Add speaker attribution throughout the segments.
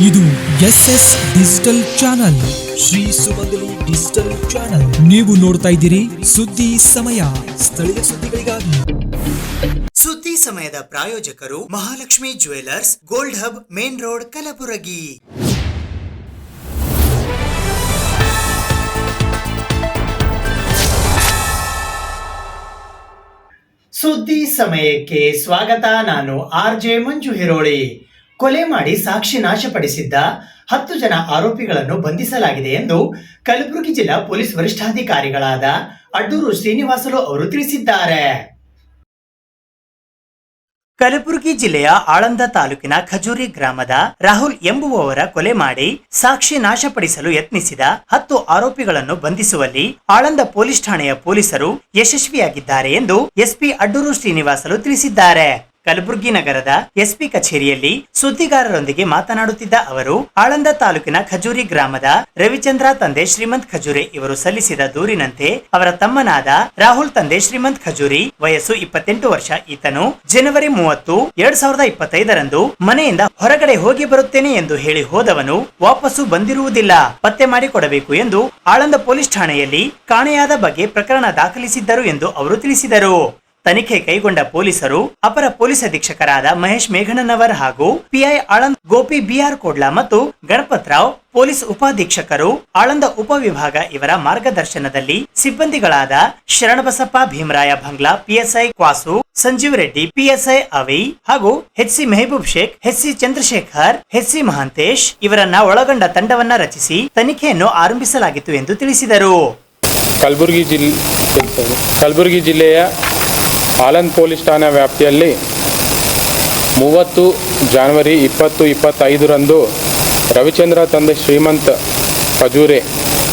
Speaker 1: ಇದು SS digital channel, Shri ಸುಮಂಗಲಿ digital channel. ನೀವು ನೋಡ್ತಾ ಇದ್ದೀರಿ ಸುದ್ದಿ ಸಮಯ, ಸ್ಥಳೀಯ ಸುದ್ದಿಗಳಿಗಾಗಿ.
Speaker 2: ಸುದ್ದಿ ಸಮಯದ ಪ್ರಾಯೋಜಕರು Mahalakshmi jewellers, gold hub, main road, Kalaburagi. ಸುದ್ದಿ ಸಮಯಕ್ಕೆ ಸ್ವಾಗತ. ನಾನು RJ ಮಂಜು ಹಿರೋಳಿ. ಕೊಲೆ ಮಾಡಿ ಸಾಕ್ಷಿ ನಾಶಪಡಿಸಿದ್ದ 10 ಜನ ಆರೋಪಿಗಳನ್ನು ಬಂಧಿಸಲಾಗಿದೆ ಎಂದು ಕಲಬುರಗಿ ಜಿಲ್ಲಾ ಪೊಲೀಸ್ ವರಿಷ್ಠಾಧಿಕಾರಿಗಳಾದ ಅಡ್ಡೂರು ಶ್ರೀನಿವಾಸಲು ಅವರು ತಿಳಿಸಿದ್ದಾರೆ. ಕಲಬುರಗಿ ಜಿಲ್ಲೆಯ ಆಳಂದ ತಾಲೂಕಿನ ಖಜೂರಿ ಗ್ರಾಮದ ರಾಹುಲ್ ಎಂಬುವವರ ಕೊಲೆ ಮಾಡಿ ಸಾಕ್ಷಿ ನಾಶಪಡಿಸಲು ಯತ್ನಿಸಿದ 10 ಆರೋಪಿಗಳನ್ನು ಬಂಧಿಸುವಲ್ಲಿ ಆಳಂದ ಪೊಲೀಸ್ ಠಾಣೆಯ ಪೊಲೀಸರು ಯಶಸ್ವಿಯಾಗಿದ್ದಾರೆ ಎಂದು SP ಅಡ್ಡೂರು ಶ್ರೀನಿವಾಸಲು ತಿಳಿಸಿದ್ದಾರೆ. ಕಲಬುರಗಿ ನಗರದ SP ಕಚೇರಿಯಲ್ಲಿ ಸುದ್ದಿಗಾರರೊಂದಿಗೆ ಮಾತನಾಡುತ್ತಿದ್ದ ಅವರು, ಆಳಂದ ತಾಲೂಕಿನ ಖಜೂರಿ ಗ್ರಾಮದ ರವಿಚಂದ್ರ ತಂದೆ ಶ್ರೀಮಂತ್ ಖಜೂರೆ ಇವರು ಸಲ್ಲಿಸಿದ ದೂರಿನಂತೆ ಅವರ ತಮ್ಮನಾದ ರಾಹುಲ್ ತಂದೆ ಶ್ರೀಮಂತ್ ಖಜೂರಿ ವಯಸ್ಸು 28 ವರ್ಷ ಈತನು ಜನವರಿ 30, 2025ರಂದು ಮನೆಯಿಂದ ಹೊರಗಡೆ ಹೋಗಿ ಬರುತ್ತೇನೆ ಎಂದು ಹೇಳಿ ಹೋದವನು ವಾಪಸ್ಸು ಬಂದಿರುವುದಿಲ್ಲ, ಪತ್ತೆ ಮಾಡಿಕೊಡಬೇಕು ಎಂದು ಆಳಂದ ಪೊಲೀಸ್ ಠಾಣೆಯಲ್ಲಿ ಕಾಣೆಯಾದ ಬಗ್ಗೆ ಪ್ರಕರಣ ದಾಖಲಿಸಿದ್ದರು ಎಂದು ಅವರು ತಿಳಿಸಿದರು. ತನಿಖೆ ಕೈಗೊಂಡ ಪೊಲೀಸರು ಅಪರ ಪೊಲೀಸ್ ಅಧೀಕ್ಷಕರಾದ ಮಹೇಶ್ ಮೇಘಣ್ಣನವರ್ ಹಾಗೂ PI ಆಳಂದ್ ಗೋಪಿ BR ಕೋಡ್ಲಾ ಮತ್ತು ಗಣಪತರಾವ್, ಪೊಲೀಸ್ ಉಪಾಧೀಕ್ಷಕರು ಆಳಂದ ಉಪವಿಭಾಗ ಇವರ ಮಾರ್ಗದರ್ಶನದಲ್ಲಿ ಸಿಬ್ಬಂದಿಗಳಾದ ಶರಣಬಸಪ್ಪ ಭೀಮರಾಯ ಭಂಗ್ಲಾ, PSI ಕ್ವಾಸು, ಸಂಜೀವ್ ರೆಡ್ಡಿ, PSI ಅವಿ ಹಾಗೂ HC Mehboob Sheikh, HC Chandrashekhar, HC Mahantesh ಇವರನ್ನ ಒಳಗೊಂಡ ತಂಡವನ್ನ ರಚಿಸಿ ತನಿಖೆಯನ್ನು ಆರಂಭಿಸಲಾಗಿತ್ತು ಎಂದು ತಿಳಿಸಿದರು.
Speaker 3: ಕಲಬುರಗಿ ಜಿಲ್ಲೆಯ ಆಳಂದ್ ಪೊಲೀಸ್ ಠಾಣಾ ವ್ಯಾಪ್ತಿಯಲ್ಲಿ 30 ಜನವರಿ 2025ರಂದು ರವಿಚಂದ್ರ ತಂದೆ ಶ್ರೀಮಂತ್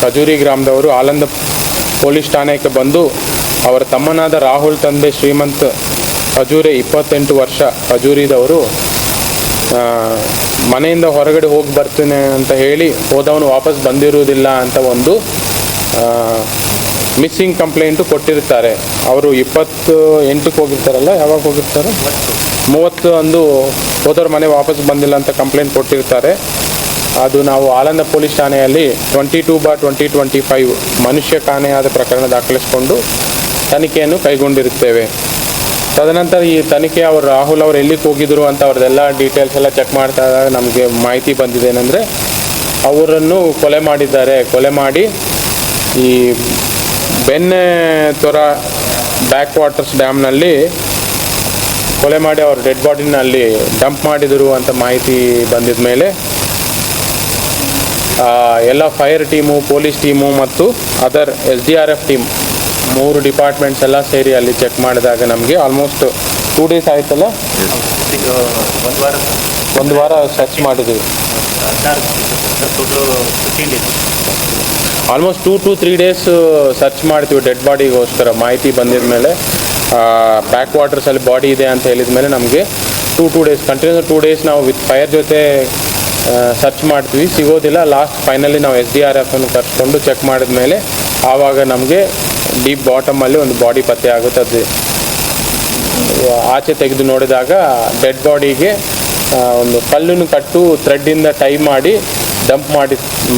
Speaker 3: ಖಜೂರಿ ಗ್ರಾಮದವರು ಆಳಂದ್ ಪೊಲೀಸ್ ಠಾಣೆಗೆ ಬಂದು ಅವರ ತಮ್ಮನಾದ ರಾಹುಲ್ ತಂದೆ ಶ್ರೀಮಂತ್ ಖಜೂರೆ 28 ವರ್ಷ ಖಜೂರಿದವರು ಮನೆಯಿಂದ ಹೊರಗಡೆ ಹೋಗಿ ಬರ್ತೀನಿ ಅಂತ ಹೇಳಿ ಹೋದವನು ವಾಪಸ್ ಬಂದಿರುವುದಿಲ್ಲ ಅಂತ ಒಂದು ಮಿಸ್ಸಿಂಗ್ ಕಂಪ್ಲೇಂಟು ಕೊಟ್ಟಿರ್ತಾರೆ. ಅವರು 28ಕ್ಕೆ ಹೋಗಿರ್ತಾರಲ್ಲ, ಯಾವಾಗ ಹೋಗಿರ್ತಾರೆ, 30 ಅಂದು ಹೋದವ್ರ ಮನೆ ವಾಪಸ್ ಬಂದಿಲ್ಲ ಅಂತ ಕಂಪ್ಲೇಂಟ್ ಕೊಟ್ಟಿರ್ತಾರೆ. ಅದು ನಾವು ಆಳಂದ ಪೊಲೀಸ್ ಠಾಣೆಯಲ್ಲಿ 22/2025 ಮನುಷ್ಯ ಕಾಣೆಯಾದ ಪ್ರಕರಣ ದಾಖಲಿಸಿಕೊಂಡು ತನಿಖೆಯನ್ನು ಕೈಗೊಂಡಿರುತ್ತೇವೆ. ತದನಂತರ ಈ ತನಿಖೆ ಅವರು ರಾಹುಲ್ ಅವರು ಎಲ್ಲಿಗೆ ಹೋಗಿದ್ರು ಅಂತ ಅವ್ರದ್ದೆಲ್ಲ ಡೀಟೇಲ್ಸ್ ಎಲ್ಲ ಚೆಕ್ ಮಾಡ್ತಾ ಇದ್ದಾಗ ನಮಗೆ ಮಾಹಿತಿ ಬಂದಿದೆ ಏನಂದರೆ ಅವರನ್ನು ಕೊಲೆ ಮಾಡಿದ್ದಾರೆ. ಕೊಲೆ ಮಾಡಿ ಈ ಬೆನ್ನೆ ತೊರ ಬ್ಯಾಕ್ ವಾಟರ್ಸ್ ಡ್ಯಾಮ್ನಲ್ಲಿ ಕೊಲೆ ಮಾಡಿ ಅವ್ರ ಡೆಡ್ ಬಾಡಿನ ಅಲ್ಲಿ ಡಂಪ್ ಮಾಡಿದರು ಅಂತ ಮಾಹಿತಿ ಬಂದಿದ ಮೇಲೆ ಎಲ್ಲ ಫೈರ್ ಟೀಮು, ಪೊಲೀಸ್ ಟೀಮು ಮತ್ತು ಅದರ್ SDRF ಟೀಮ್ 3 ಡಿಪಾರ್ಟ್ಮೆಂಟ್ಸ್ ಎಲ್ಲ ಸೇರಿ ಅಲ್ಲಿ ಚೆಕ್ ಮಾಡಿದಾಗ ನಮಗೆ ಆಲ್ಮೋಸ್ಟ್ 2 ಡೇಸ್ ಆಯ್ತಲ್ಲ, ಒಂದು ವಾರ ಸರ್ಚ್ ಮಾಡಿದ್ವಿ. ಆಲ್ಮೋಸ್ಟ್ 2 to 3 ಡೇಸ್ ಸರ್ಚ್ ಮಾಡ್ತೀವಿ ಡೆಡ್ ಬಾಡಿಗೋಸ್ಕರ. ಮಾಹಿತಿ ಬಂದಿದ ಮೇಲೆ ಬ್ಯಾಕ್ ವಾಟರ್ಸಲ್ಲಿ ಬಾಡಿ ಇದೆ ಅಂತ ಹೇಳಿದ ಮೇಲೆ ನಮಗೆ 2 ಡೇಸ್ ಕಂಟಿನ್ಯೂಸ್ 2 ಡೇಸ್ ನಾವು ವಿತ್ ಫೈರ್ ಜೊತೆ ಸರ್ಚ್ ಮಾಡ್ತೀವಿ, ಸಿಗೋದಿಲ್ಲ. ಲಾಸ್ಟ್ ಫೈನಲಿ ನಾವು SDRF ಅನ್ನು ಕರ್ಸ್ಕೊಂಡು ಚೆಕ್ ಮಾಡಿದ ಮೇಲೆ ಆವಾಗ ನಮಗೆ ಡೀಪ್ ಬಾಟಮಲ್ಲಿ ಒಂದು ಬಾಡಿ ಪತ್ತೆ ಆಗುತ್ತೆ. ಅದು ಆಚೆ ತೆಗೆದು ನೋಡಿದಾಗ ಡೆಡ್ ಬಾಡಿಗೆ ಒಂದು ಕಲ್ಲನ್ನು ಕಟ್ಟು ಥ್ರೆಡ್ಡಿಂದ ಟೈ ಮಾಡಿ ಡಂಪ್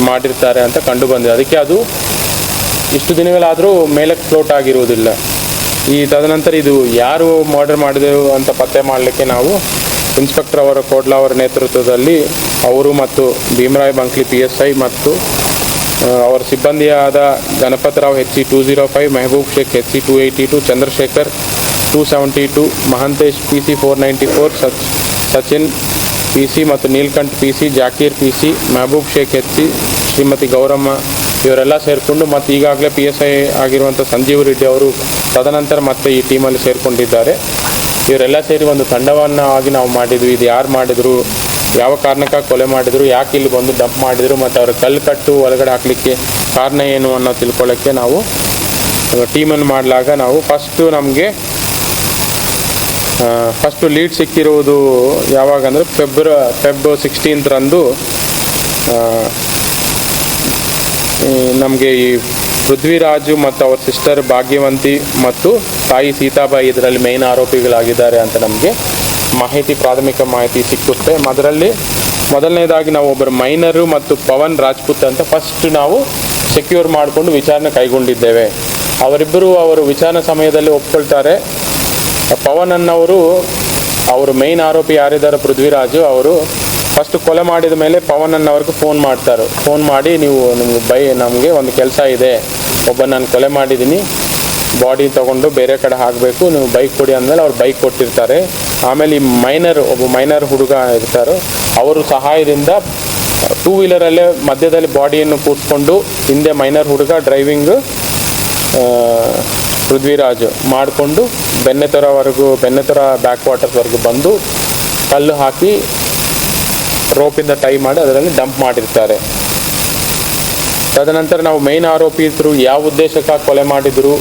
Speaker 3: ಮಾಡಿರ್ತಾರೆ ಅಂತ ಕಂಡು ಬಂದಿದೆ. ಅದಕ್ಕೆ ಅದು ಇಷ್ಟು ದಿನಗಳಾದರೂ ಮೇಲಕ್ಕೆ ಫ್ಲೋಟ್ ಆಗಿರುವುದಿಲ್ಲ. ಈ ತದನಂತರ ಇದು ಯಾರು ಮರ್ಡರ್ ಮಾಡಿದೆವು ಅಂತ ಪತ್ತೆ ಮಾಡಲಿಕ್ಕೆ ನಾವು ಇನ್ಸ್ಪೆಕ್ಟರ್ ಅವರ ಕೋಡ್ಲಾ ಅವರ ನೇತೃತ್ವದಲ್ಲಿ ಅವರು ಮತ್ತು ಭೀಮರಾಯ್ ಬಂಕ್ಲಿ PSI ಮತ್ತು ಅವರ ಸಿಬ್ಬಂದಿಯಾದ Ganapatrao HC 205, Mehboob Sheikh HC 282, Chandrashekhar 272, Mahantesh PC 494, Sachin PC ಮತ್ತು Neelkanth PC, Zakir PC, Mehboob Sheikh HC, Shrimati Gowramma ಇವರೆಲ್ಲ ಸೇರಿಕೊಂಡು ಮತ್ತು ಈಗಾಗಲೇ PSI ಆಗಿರುವಂಥ ಸಂಜೀವ್ ರೆಡ್ಡಿ ಅವರು ತದನಂತರ ಮತ್ತೆ ಈ ಟೀಮಲ್ಲಿ ಸೇರಿಕೊಂಡಿದ್ದಾರೆ. ಇವರೆಲ್ಲ ಸೇರಿ ಒಂದು ತಂಡವನ್ನು ಆಗಿ ನಾವು ಮಾಡಿದ್ವಿ. ಇದು ಯಾರು ಮಾಡಿದರು, ಯಾವ ಕಾರಣಕ್ಕಾಗಿ ಕೊಲೆ ಮಾಡಿದರು, ಯಾಕೆ ಇಲ್ಲಿ ಬಂದು ಡಂಪ್ ಮಾಡಿದರು ಮತ್ತು ಅವ್ರ ಕಲ್ಲು ಕಟ್ಟು ಒಳಗಡೆ ಹಾಕಲಿಕ್ಕೆ ಕಾರಣ ಏನು ಅನ್ನೋ ತಿಳ್ಕೊಳ್ಳೋಕ್ಕೆ ನಾವು ಟೀಮನ್ನು ಮಾಡಲಾಗ ನಾವು ಫಸ್ಟು ಲೀಡ್ ಸಿಕ್ಕಿರುವುದು ಯಾವಾಗ ಅಂದರೆ ಫೆಬ್ 16ರಂದು ನಮಗೆ ಈ ಪೃಥ್ವಿರಾಜು ಮತ್ತು ಅವ್ರ ಸಿಸ್ಟರ್ ಭಾಗ್ಯವಂತಿ ಮತ್ತು ತಾಯಿ ಸೀತಾಬಾಯಿ ಇದರಲ್ಲಿ ಮೇನ್ ಆರೋಪಿಗಳಾಗಿದ್ದಾರೆ ಅಂತ ನಮಗೆ ಪ್ರಾಥಮಿಕ ಮಾಹಿತಿ ಸಿಕ್ಕುತ್ತೆ. ಅದರಲ್ಲಿ ಮೊದಲನೇದಾಗಿ ನಾವು ಒಬ್ಬರು ಮೈನರು ಮತ್ತು ಪವನ್ ರಾಜ್ಪೂತ್ ಅಂತ ಫಸ್ಟ್ ನಾವು ಸೆಕ್ಯೂರ್ ಮಾಡಿಕೊಂಡು ವಿಚಾರಣೆ ಕೈಗೊಂಡಿದ್ದೇವೆ. ಅವರು ವಿಚಾರಣೆ ಸಮಯದಲ್ಲಿ ಒಪ್ಕೊಳ್ತಾರೆ. ಪವನ್ ಅನ್ನೋರು ಅವರು ಮೇನ್ ಆರೋಪಿ ಯಾರಿದ್ದಾರೆ ಪೃಥ್ವಿರಾಜು, ಅವರು ಫಸ್ಟ್ ಕೊಲೆ ಮಾಡಿದ ಮೇಲೆ ಪವನ್ ಅನ್ನೋರ್ಗೆ ಫೋನ್ ಮಾಡಿ ನಮಗೆ ಒಂದು ಕೆಲಸ ಇದೆ, ನಾನು ಕೊಲೆ ಮಾಡಿದ್ದೀನಿ, ಬಾಡಿ ತೊಗೊಂಡು ಬೇರೆ ಕಡೆ ಹಾಕಬೇಕು, ನೀವು ಬೈಕ್ ಕೊಡಿ ಅಂದಮೇಲೆ ಅವ್ರು ಬೈಕ್ ಕೊಟ್ಟಿರ್ತಾರೆ. ಆಮೇಲೆ ಈ ಒಬ್ಬ ಮೈನರ್ ಹುಡುಗ ಇರ್ತಾರೆ, ಅವರು ಸಹಾಯದಿಂದ 2 ವೀಲರಲ್ಲೇ ಮಧ್ಯದಲ್ಲಿ ಬಾಡಿಯನ್ನು ಕೂರಿಸ್ಕೊಂಡು ಹಿಂದೆ ಮೈನರ್ ಹುಡುಗ ಡ್ರೈವಿಂಗ್ ಪೃಥ್ವಿರಾಜ್ ಮಾಡಿಕೊಂಡು ಬೆನ್ನೆತೊರ ಬ್ಯಾಕ್ ವಾಟರ್ಸ್ವರೆಗೂ ಬಂದು ಕಲ್ಲು ಹಾಕಿ ರೋಪಿಂದ ಟೈ ಮಾಡಿ ಅದರಲ್ಲಿ ಡಂಪ್ ಮಾಡಿರ್ತಾರೆ. ತದನಂತರ ನಾವು ಮೇನ್ ಆರೋಪಿತರು ಯಾವ ಉದ್ದೇಶಕ್ಕಾಗಿ ಕೊಲೆ ಮಾಡಿದ್ರು,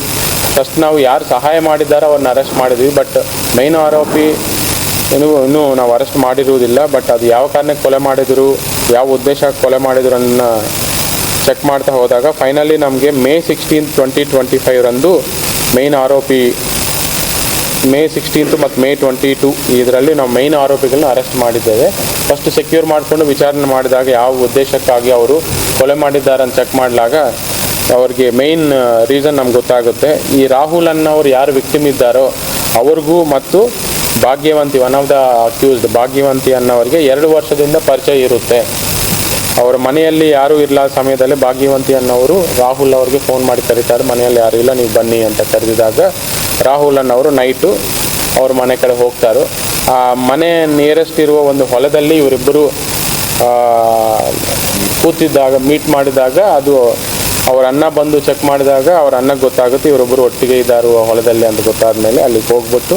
Speaker 3: ಫಸ್ಟ್ ನಾವು ಯಾರು ಸಹಾಯ ಮಾಡಿದ್ದಾರೆ ಅವ್ರನ್ನ ಅರೆಸ್ಟ್ ಮಾಡಿದ್ವಿ. ಬಟ್ ಮೇನ್ ಆರೋಪಿ ಇನ್ನೂ ನಾವು ಅರೆಸ್ಟ್ ಮಾಡಿರುವುದಿಲ್ಲ. ಬಟ್ ಅದು ಯಾವ ಕಾರಣಕ್ಕೆ ಕೊಲೆ ಮಾಡಿದರು, ಯಾವ ಉದ್ದೇಶಕ್ಕೆ ಕೊಲೆ ಮಾಡಿದ್ರು ಅನ್ನೋ ಚೆಕ್ ಮಾಡ್ತಾ ಹೋದಾಗ ಫೈನಲಿ ನಮಗೆ May 16, 2025 ರಂದು ಮೇನ್ ಆರೋಪಿ May 16 ಮತ್ತು May 22 ಇದರಲ್ಲಿ ನಾವು ಮೇನ್ ಆರೋಪಿಗಳನ್ನ ಅರೆಸ್ಟ್ ಮಾಡಿದ್ದೇವೆ. ಫಸ್ಟ್ ಸೆಕ್ಯೂರ್ ಮಾಡಿಕೊಂಡು ವಿಚಾರಣೆ ಮಾಡಿದಾಗ ಯಾವ ಉದ್ದೇಶಕ್ಕಾಗಿ ಅವರು ಕೊಲೆ ಮಾಡಿದ್ದಾರೆ ಅಂತ ಚೆಕ್ ಮಾಡಿದಾಗ ಅವ್ರಿಗೆ ಮೇನ್ ರೀಸನ್ ನಮ್ಗೆ ಗೊತ್ತಾಗುತ್ತೆ. ಈ ರಾಹುಲ್ ಅನ್ನೋರು ಯಾರು ವಿಕ್ಟಿಮ್ ಇದ್ದಾರೋ ಅವ್ರಿಗೂ ಮತ್ತು ಭಾಗ್ಯವಂತಿ ಒನ್ ಆಫ್ ದ ಅಕ್ಯೂಸ್ಡ್ ಭಾಗ್ಯವಂತಿ ಅನ್ನೋರಿಗೆ 2 ವರ್ಷದಿಂದ ಪರಿಚಯ ಇರುತ್ತೆ. ಅವರ ಮನೆಯಲ್ಲಿ ಯಾರೂ ಇರಲಾದ ಸಮಯದಲ್ಲಿ ಭಾಗ್ಯವಂತಿ ಅನ್ನೋರು ರಾಹುಲ್ ಅವ್ರಿಗೆ ಫೋನ್ ಮಾಡಿ ಕರೀತಾರೆ, ಮನೆಯಲ್ಲಿ ಯಾರೂ ಇಲ್ಲ ನೀವು ಬನ್ನಿ ಅಂತ ಕರೆದಿದಾಗ ರಾಹುಲ್ ಅನ್ನೋರು ನೈಟು ಅವ್ರ ಮನೆ ಕಡೆ ಹೋಗ್ತಾರೆ. ಆ ಮನೆ ನಿಯರೆಸ್ಟ್ ಇರುವ ಒಂದು ಹೊಲದಲ್ಲಿ ಇವರಿಬ್ಬರು ಕೂತಿದ್ದಾಗ ಮೀಟ್ ಮಾಡಿದಾಗ ಅದು ಅವ್ರ ಅಣ್ಣ ಬಂದು ಚೆಕ್ ಮಾಡಿದಾಗ ಅವ್ರ ಅಣ್ಣಗೆ ಗೊತ್ತಾಗುತ್ತೆ ಇವರೊಬ್ಬರು ಒಟ್ಟಿಗೆ ಇದ್ದಾರೆ ಹೊಲದಲ್ಲಿ ಅಂತ ಗೊತ್ತಾದ ಮೇಲೆ ಅಲ್ಲಿಗೆ ಹೋಗ್ಬಿಟ್ಟು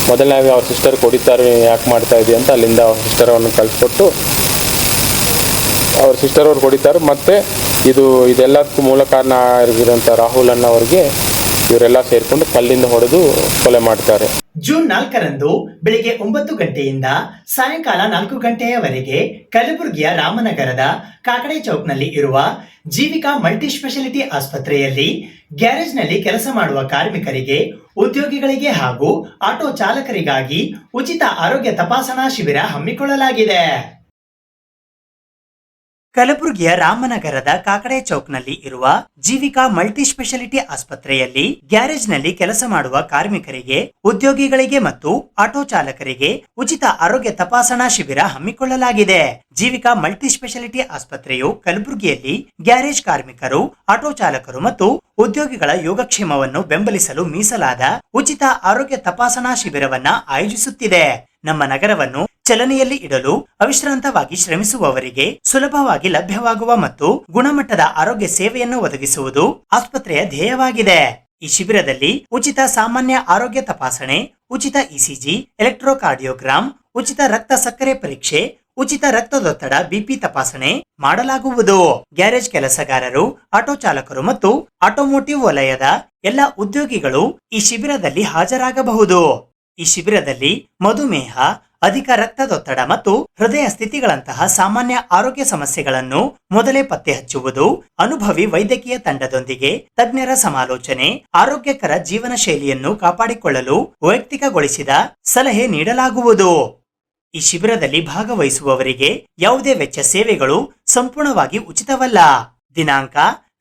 Speaker 3: ಮೊದಲನೇದಾಗಿ ಅವ್ರ ಸಿಸ್ಟರ್ ಹೊಡಿತಾರೆ, ಯಾಕೆ ಮಾಡ್ತಾ ಇದೆಯಾ ಅಂತ ಅಲ್ಲಿಂದ ಅವ್ರ ಸಿಸ್ಟರ್ ಅವ್ರನ್ನ ಕಳಿಸ್ಕೊಟ್ಟು ಅವ್ರ ಸಿಸ್ಟರ್ ಅವ್ರು ಹೊಡಿತಾರೆ. ಮತ್ತು ಇದೆಲ್ಲದಕ್ಕೂ ಮೂಲ ಕಾರಣ ಆಗಿರೋಂಥ ರಾಹುಲ್ ಅನ್ನೋರಿಗೆ ಇವರೆಲ್ಲ ಸೇರಿಕೊಂಡು ಕಲ್ಲಿಂದ ಹೊಡೆದು ಕೊಲೆ ಮಾಡ್ತಾರೆ.
Speaker 2: ಜೂನ್ 4ರಂದು ಬೆಳಿಗ್ಗೆ 9 ಗಂಟೆಯಿಂದ ಸಾಯಂಕಾಲ 4 ಗಂಟೆಯವರೆಗೆ ಕಲಬುರಗಿಯ ರಾಮನಗರದ ಕಾಕಡೆ ಚೌಕ್ನಲ್ಲಿ ಇರುವ ಜೀವಿಕಾ ಮಲ್ಟಿ ಸ್ಪೆಷಾಲಿಟಿ ಆಸ್ಪತ್ರೆಯಲ್ಲಿ ಗ್ಯಾರೇಜ್ನಲ್ಲಿ ಕೆಲಸ ಮಾಡುವ ಕಾರ್ಮಿಕರಿಗೆ, ಉದ್ಯೋಗಿಗಳಿಗೆ ಹಾಗೂ ಆಟೋ ಚಾಲಕರಿಗಾಗಿ ಉಚಿತ ಆರೋಗ್ಯ ತಪಾಸಣಾ ಶಿಬಿರ ಹಮ್ಮಿಕೊಳ್ಳಲಾಗಿದೆ. ಕಲಬುರಗಿಯ ರಾಮನಗರದ ಕಾಕಡೆ ಚೌಕ್ನಲ್ಲಿ ಇರುವ ಜೀವಿಕಾ ಮಲ್ಟಿ ಸ್ಪೆಷಾಲಿಟಿ ಆಸ್ಪತ್ರೆಯಲ್ಲಿ ಗ್ಯಾರೇಜ್ನಲ್ಲಿ ಕೆಲಸ ಮಾಡುವ ಕಾರ್ಮಿಕರಿಗೆ, ಉದ್ಯೋಗಿಗಳಿಗೆ ಮತ್ತು ಆಟೋ ಚಾಲಕರಿಗೆ ಉಚಿತ ಆರೋಗ್ಯ ತಪಾಸಣಾ ಶಿಬಿರ ಹಮ್ಮಿಕೊಳ್ಳಲಾಗಿದೆ. ಜೀವಿಕಾ ಮಲ್ಟಿ ಸ್ಪೆಷಾಲಿಟಿ ಆಸ್ಪತ್ರೆಯು ಕಲಬುರಗಿಯಲ್ಲಿ ಗ್ಯಾರೇಜ್ ಕಾರ್ಮಿಕರು, ಆಟೋ ಚಾಲಕರು ಮತ್ತು ಉದ್ಯೋಗಿಗಳ ಯೋಗಕ್ಷೇಮವನ್ನು ಬೆಂಬಲಿಸಲು ಮೀಸಲಾದ ಉಚಿತ ಆರೋಗ್ಯ ತಪಾಸಣಾ ಶಿಬಿರವನ್ನ ಆಯೋಜಿಸುತ್ತಿದೆ. ನಮ್ಮ ನಗರವನ್ನು ಚಲನೆಯಲ್ಲಿ ಇಡಲು ಅವಿಶ್ರಾಂತವಾಗಿ ಶ್ರಮಿಸುವವರಿಗೆ ಸುಲಭವಾಗಿ ಲಭ್ಯವಾಗುವ ಮತ್ತು ಗುಣಮಟ್ಟದ ಆರೋಗ್ಯ ಸೇವೆಯನ್ನು ಒದಗಿಸುವುದು ಆಸ್ಪತ್ರೆಯ ಧ್ಯೇಯವಾಗಿದೆ. ಈ ಶಿಬಿರದಲ್ಲಿ ಉಚಿತ ಸಾಮಾನ್ಯ ಆರೋಗ್ಯ ತಪಾಸಣೆ, ಉಚಿತ ಇಸಿಜಿ, ಎಲೆಕ್ಟ್ರೋಕಾರ್ಡಿಯೋಗ್ರಾಮ್, ಉಚಿತ ರಕ್ತ ಸಕ್ಕರೆ ಪರೀಕ್ಷೆ, ಉಚಿತ ರಕ್ತದೊತ್ತಡ ಬಿಪಿ ತಪಾಸಣೆ ಮಾಡಲಾಗುವುದು. ಗ್ಯಾರೇಜ್ ಕೆಲಸಗಾರರು, ಆಟೋ ಚಾಲಕರು ಮತ್ತು ಆಟೋಮೋಟಿವ್ ವಲಯದ ಎಲ್ಲ ಉದ್ಯೋಗಿಗಳು ಈ ಶಿಬಿರದಲ್ಲಿ ಹಾಜರಾಗಬಹುದು. ಈ ಶಿಬಿರದಲ್ಲಿ ಮಧುಮೇಹ, ಅಧಿಕ ರಕ್ತದೊತ್ತಡ ಮತ್ತು ಹೃದಯ ಸ್ಥಿತಿಗಳಂತಹ ಸಾಮಾನ್ಯ ಆರೋಗ್ಯ ಸಮಸ್ಯೆಗಳನ್ನು ಮೊದಲೇ ಪತ್ತೆ ಹಚ್ಚುವುದು, ಅನುಭವಿ ವೈದ್ಯಕೀಯ ತಂಡದೊಂದಿಗೆ ತಜ್ಞರ ಸಮಾಲೋಚನೆ, ಆರೋಗ್ಯಕರ ಜೀವನ ಶೈಲಿಯನ್ನು ಕಾಪಾಡಿಕೊಳ್ಳಲು ವೈಯಕ್ತಿಕಗೊಳಿಸಿದ ಸಲಹೆ ನೀಡಲಾಗುವುದು. ಈ ಶಿಬಿರದಲ್ಲಿ ಭಾಗವಹಿಸುವವರಿಗೆ ಯಾವುದೇ ವೆಚ್ಚ, ಸೇವೆಗಳು ಸಂಪೂರ್ಣವಾಗಿ ಉಚಿತವಲ್ಲ. ದಿನಾಂಕ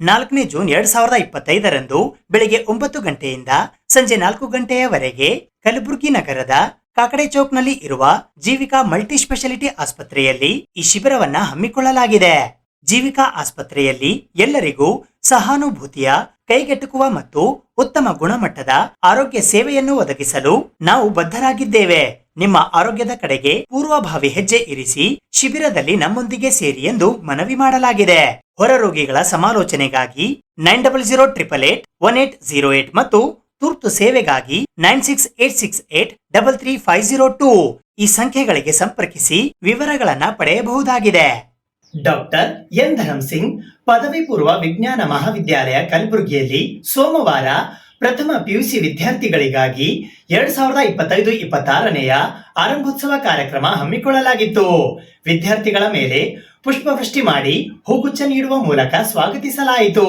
Speaker 2: 4ನೇ ಜೂನ್ 2025ರಂದು ಬೆಳಿಗ್ಗೆ 9 ಗಂಟೆಯಿಂದ ಸಂಜೆ 4 ಗಂಟೆಯವರೆಗೆ ಕಲಬುರಗಿ ನಗರದ ಕಾಕಡೆ ಚೌಕ್ನಲ್ಲಿ ಇರುವ ಜೀವಿಕಾ ಮಲ್ಟಿ ಸ್ಪೆಷಾಲಿಟಿ ಆಸ್ಪತ್ರೆಯಲ್ಲಿ ಈ ಶಿಬಿರವನ್ನ ಹಮ್ಮಿಕೊಳ್ಳಲಾಗಿದೆ. ಜೀವಿಕಾ ಆಸ್ಪತ್ರೆಯಲ್ಲಿ ಎಲ್ಲರಿಗೂ ಸಹಾನುಭೂತಿಯ, ಕೈಗೆಟುಕುವ ಮತ್ತು ಉತ್ತಮ ಗುಣಮಟ್ಟದ ಆರೋಗ್ಯ ಸೇವೆಯನ್ನು ಒದಗಿಸಲು ನಾವು ಬದ್ಧರಾಗಿದ್ದೇವೆ. ನಿಮ್ಮ ಆರೋಗ್ಯದ ಕಡೆಗೆ ಪೂರ್ವಭಾವಿ ಹೆಜ್ಜೆ ಇರಿಸಿ ಶಿಬಿರದಲ್ಲಿ ನಮ್ಮೊಂದಿಗೆ ಸೇರಿ ಎಂದು ಮನವಿ ಮಾಡಲಾಗಿದೆ. ಹೊರ ರೋಗಿಗಳ ಸಮಾಲೋಚನೆಗಾಗಿ 9008881808 ಮತ್ತು ತುರ್ತು ಸೇವೆಗಾಗಿ 9686833502 ಈ ಸಂಖ್ಯೆಗಳಿಗೆ ಸಂಪರ್ಕಿಸಿ ವಿವರಗಳನ್ನ ಪಡೆಯಬಹುದಾಗಿದೆ. ಡಾಕ್ಟರ್ ಎನ್ ಧರಮ್ ಸಿಂಗ್ ಪದವಿ ಪೂರ್ವ ವಿಜ್ಞಾನ ಮಹಾವಿದ್ಯಾಲಯ ಕಲಬುರಗಿಯಲ್ಲಿ ಸೋಮವಾರ ಪ್ರಥಮ ಪಿಯುಸಿ ವಿದ್ಯಾರ್ಥಿಗಳಿಗಾಗಿ 2025-26ನೇಯ ಆರಂಭೋತ್ಸವ ಕಾರ್ಯಕ್ರಮ ಹಮ್ಮಿಕೊಳ್ಳಲಾಗಿತ್ತು. ವಿದ್ಯಾರ್ಥಿಗಳ ಮೇಲೆ ಪುಷ್ಪವೃಷ್ಟಿ ಮಾಡಿ ಹೂಗುಚ್ಛ ನೀಡುವ ಮೂಲಕ ಸ್ವಾಗತಿಸಲಾಯಿತು.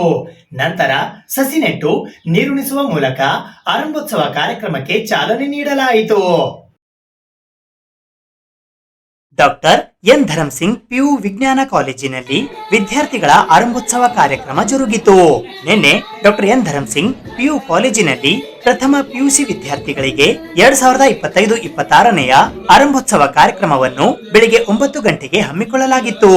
Speaker 2: ನಂತರ ಸಸಿ ನೆಟ್ಟು ನೀರುಣಿಸುವ ಮೂಲಕ ಆರಂಭೋತ್ಸವ ಕಾರ್ಯಕ್ರಮಕ್ಕೆ ಚಾಲನೆ ನೀಡಲಾಯಿತು. Doctor N Dharam Singh PU ವಿಜ್ಞಾನ ಕಾಲೇಜಿನಲ್ಲಿ ವಿದ್ಯಾರ್ಥಿಗಳ ಆರಂಭೋತ್ಸವ ಕಾರ್ಯಕ್ರಮ ಜರುಗಿತು. ನಿನ್ನೆ doctor N Dharam Singh PU ಕಾಲೇಜಿನಲ್ಲಿ ಪ್ರಥಮ ಪಿಯುಸಿ ವಿದ್ಯಾರ್ಥಿಗಳಿಗೆ 2025-26ನೇಯ ಆರಂಭೋತ್ಸವ ಕಾರ್ಯಕ್ರಮವನ್ನು ಬೆಳಿಗ್ಗೆ 9 ಗಂಟೆಗೆ ಹಮ್ಮಿಕೊಳ್ಳಲಾಗಿತ್ತು.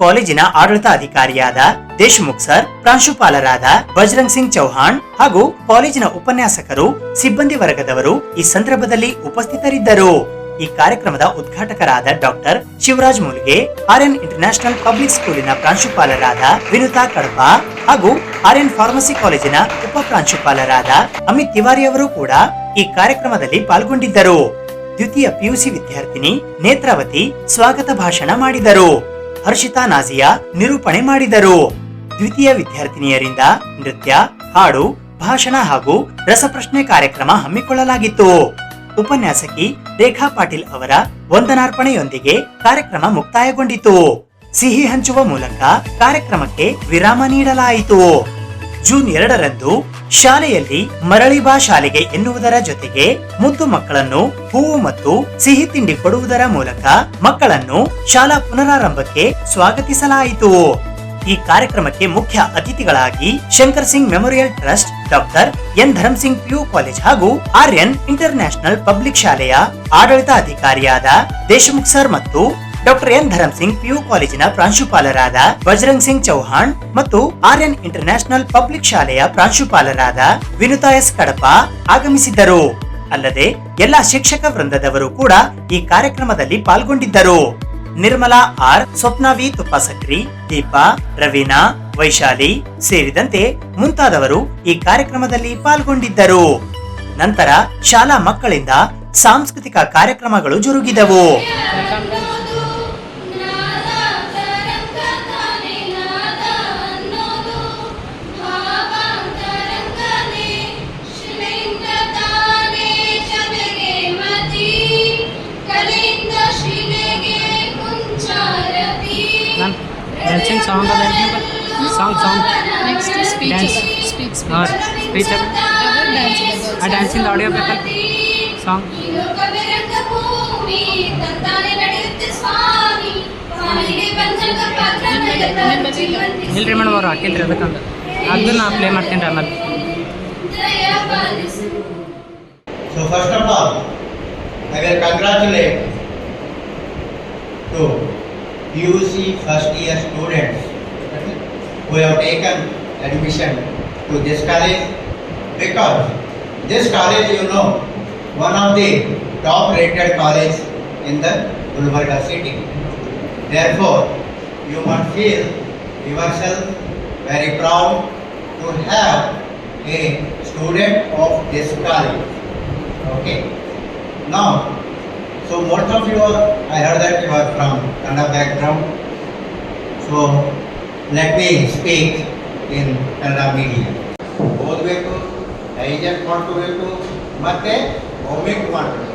Speaker 2: ಕಾಲೇಜಿನ ಆಡಳಿತಾಧಿಕಾರಿಯಾದ ದೇಶಮುಖ್ ಸರ್, ಪ್ರಾಂಶುಪಾಲರಾದ ಬಜರಂಗ್ ಸಿಂಗ್ ಚೌಹಾಣ್ ಹಾಗೂ ಕಾಲೇಜಿನ ಉಪನ್ಯಾಸಕರು, ಸಿಬ್ಬಂದಿ ವರ್ಗದವರು ಈ ಸಂದರ್ಭದಲ್ಲಿ ಉಪಸ್ಥಿತರಿದ್ದರು. ಈ ಕಾರ್ಯಕ್ರಮದ ಉದ್ಘಾಟಕರಾದ doctor Shivraj ಮುಲ್ಗೆ, Aryan international public ಸ್ಕೂಲಿನ ಪ್ರಾಂಶುಪಾಲರಾದ ವಿನುತಾ ಕಡಪ ಹಾಗೂ ಆರ್ಯನ್ ಫಾರ್ಮಸಿ ಕಾಲೇಜಿನ ಉಪ ಪ್ರಾಂಶುಪಾಲರಾದ ಅಮಿತ್ ತಿವಾರಿ ಅವರು ಕೂಡ ಈ ಕಾರ್ಯಕ್ರಮದಲ್ಲಿ ಪಾಲ್ಗೊಂಡಿದ್ದರು. ದ್ವಿತೀಯ ಪಿಯುಸಿ ವಿದ್ಯಾರ್ಥಿನಿ ನೇತ್ರಾವತಿ ಸ್ವಾಗತ ಭಾಷಣ ಮಾಡಿದರು. ಹರ್ಷಿತಾ ನಾಜಿಯಾ ನಿರೂಪಣೆ ಮಾಡಿದರು. ದ್ವಿತೀಯ ವಿದ್ಯಾರ್ಥಿನಿಯರಿಂದ ನೃತ್ಯ, ಹಾಡು, ಭಾಷಣ ಹಾಗೂ ರಸಪ್ರಶ್ನೆ ಕಾರ್ಯಕ್ರಮ ಹಮ್ಮಿಕೊಳ್ಳಲಾಗಿತ್ತು. ಉಪನ್ಯಾಸಕಿ ರೇಖಾ ಪಾಟೀಲ್ ಅವರ ವಂದನಾರ್ಪಣೆಯೊಂದಿಗೆ ಕಾರ್ಯಕ್ರಮ ಮುಕ್ತಾಯಗೊಂಡಿತು. ಸಿಹಿ ಹಂಚುವ ಮೂಲಕ ಕಾರ್ಯಕ್ರಮಕ್ಕೆ ವಿರಾಮ ನೀಡಲಾಯಿತು. ಜೂನ್ 2ರಂದು ಶಾಲೆಯಲ್ಲಿ ಮರಳಿ ಬಾ ಶಾಲೆಗೆ ಎನ್ನುವುದರ ಜೊತೆಗೆ ಮುದ್ದು ಮಕ್ಕಳನ್ನು ಹೂವು ಮತ್ತು ಸಿಹಿ ತಿಂಡಿ ಕೊಡುವುದರ ಮೂಲಕ ಮಕ್ಕಳನ್ನು ಶಾಲಾ ಪುನರಾರಂಭಕ್ಕೆ ಸ್ವಾಗತಿಸಲಾಯಿತು. ಈ ಕಾರ್ಯಕ್ರಮಕ್ಕೆ ಮುಖ್ಯ ಅತಿಥಿಗಳಾಗಿ Shankar Singh memorial trust, doctor N Dharam Singh PU college ಹಾಗೂ ಆರ್ಯನ್ ಇಂಟರ್ನ್ಯಾಷನಲ್ ಪಬ್ಲಿಕ್ ಶಾಲೆಯ ಆಡಳಿತಾಧಿಕಾರಿಯಾದ ದೇಶಮುಖ್ ಸರ್ ಮತ್ತು doctor N Dharam Singh PU ಕಾಲೇಜಿನ ಪ್ರಾಂಶುಪಾಲರಾದ ಬಜರಂಗ್ ಸಿಂಗ್ ಚೌಹಾಣ್ ಮತ್ತು ಆರ್ಯನ್ ಇಂಟರ್ನ್ಯಾಷನಲ್ ಪಬ್ಲಿಕ್ ಶಾಲೆಯ ಪ್ರಾಂಶುಪಾಲರಾದ ವಿನುತಾ ಎಸ್ ಕಡಪ ಆಗಮಿಸಿದ್ದರು. ಅಲ್ಲದೆ ಎಲ್ಲಾ ಶಿಕ್ಷಕ ವೃಂದದವರು ಕೂಡ ಈ ಕಾರ್ಯಕ್ರಮದಲ್ಲಿ ಪಾಲ್ಗೊಂಡಿದ್ದರು. ನಿರ್ಮಲಾ ಆರ್, ಸ್ವಪ್ನ ವಿ ತುಪ್ಪಸಕ್ರಿ, ದೀಪಾ, ರವೀನಾ, ವೈಶಾಲಿ ಸೇರಿದಂತೆ ಮುಂತಾದವರು ಈ ಕಾರ್ಯಕ್ರಮದಲ್ಲಿ ಪಾಲ್ಗೊಂಡಿದ್ದರು. ನಂತರ ಶಾಲಾ ಮಕ್ಕಳಿಂದ ಸಾಂಸ್ಕೃತಿಕ ಕಾರ್ಯಕ್ರಮಗಳು ಜರುಗಿದವು.
Speaker 4: Dancing song or song.
Speaker 5: Next is speech.
Speaker 4: Dance.
Speaker 5: Speech.
Speaker 4: Or speech. Dancing the audio paper. Song. ಇಲ್ರಿ ಮೇಡಮ್ ಅವ್ರು ಹಾಕಿದ್ರಿ ಅದಕ್ಕಂತ ಅದನ್ನ ನಾ ಪ್ಲೇ ಮಾಡ್ತೀನಿ ರೀ ಆಮೇಲೆ.
Speaker 6: So first of all, I will congratulate to UC first year students who have taken admission to this college, because this college, you know, one of the top rated college in the Gulbarga city. Therefore, you must feel yourself very proud to have a student of this college. Okay. Now, so most of you are, I heard that you are from Kannada background. So let me speak in Kannada medium. ಓದಬೇಕು, digest ಮಾಡ್ಕೋಬೇಕು, ಮತ್ತೆ homework ಮಾಡಬೇಕು.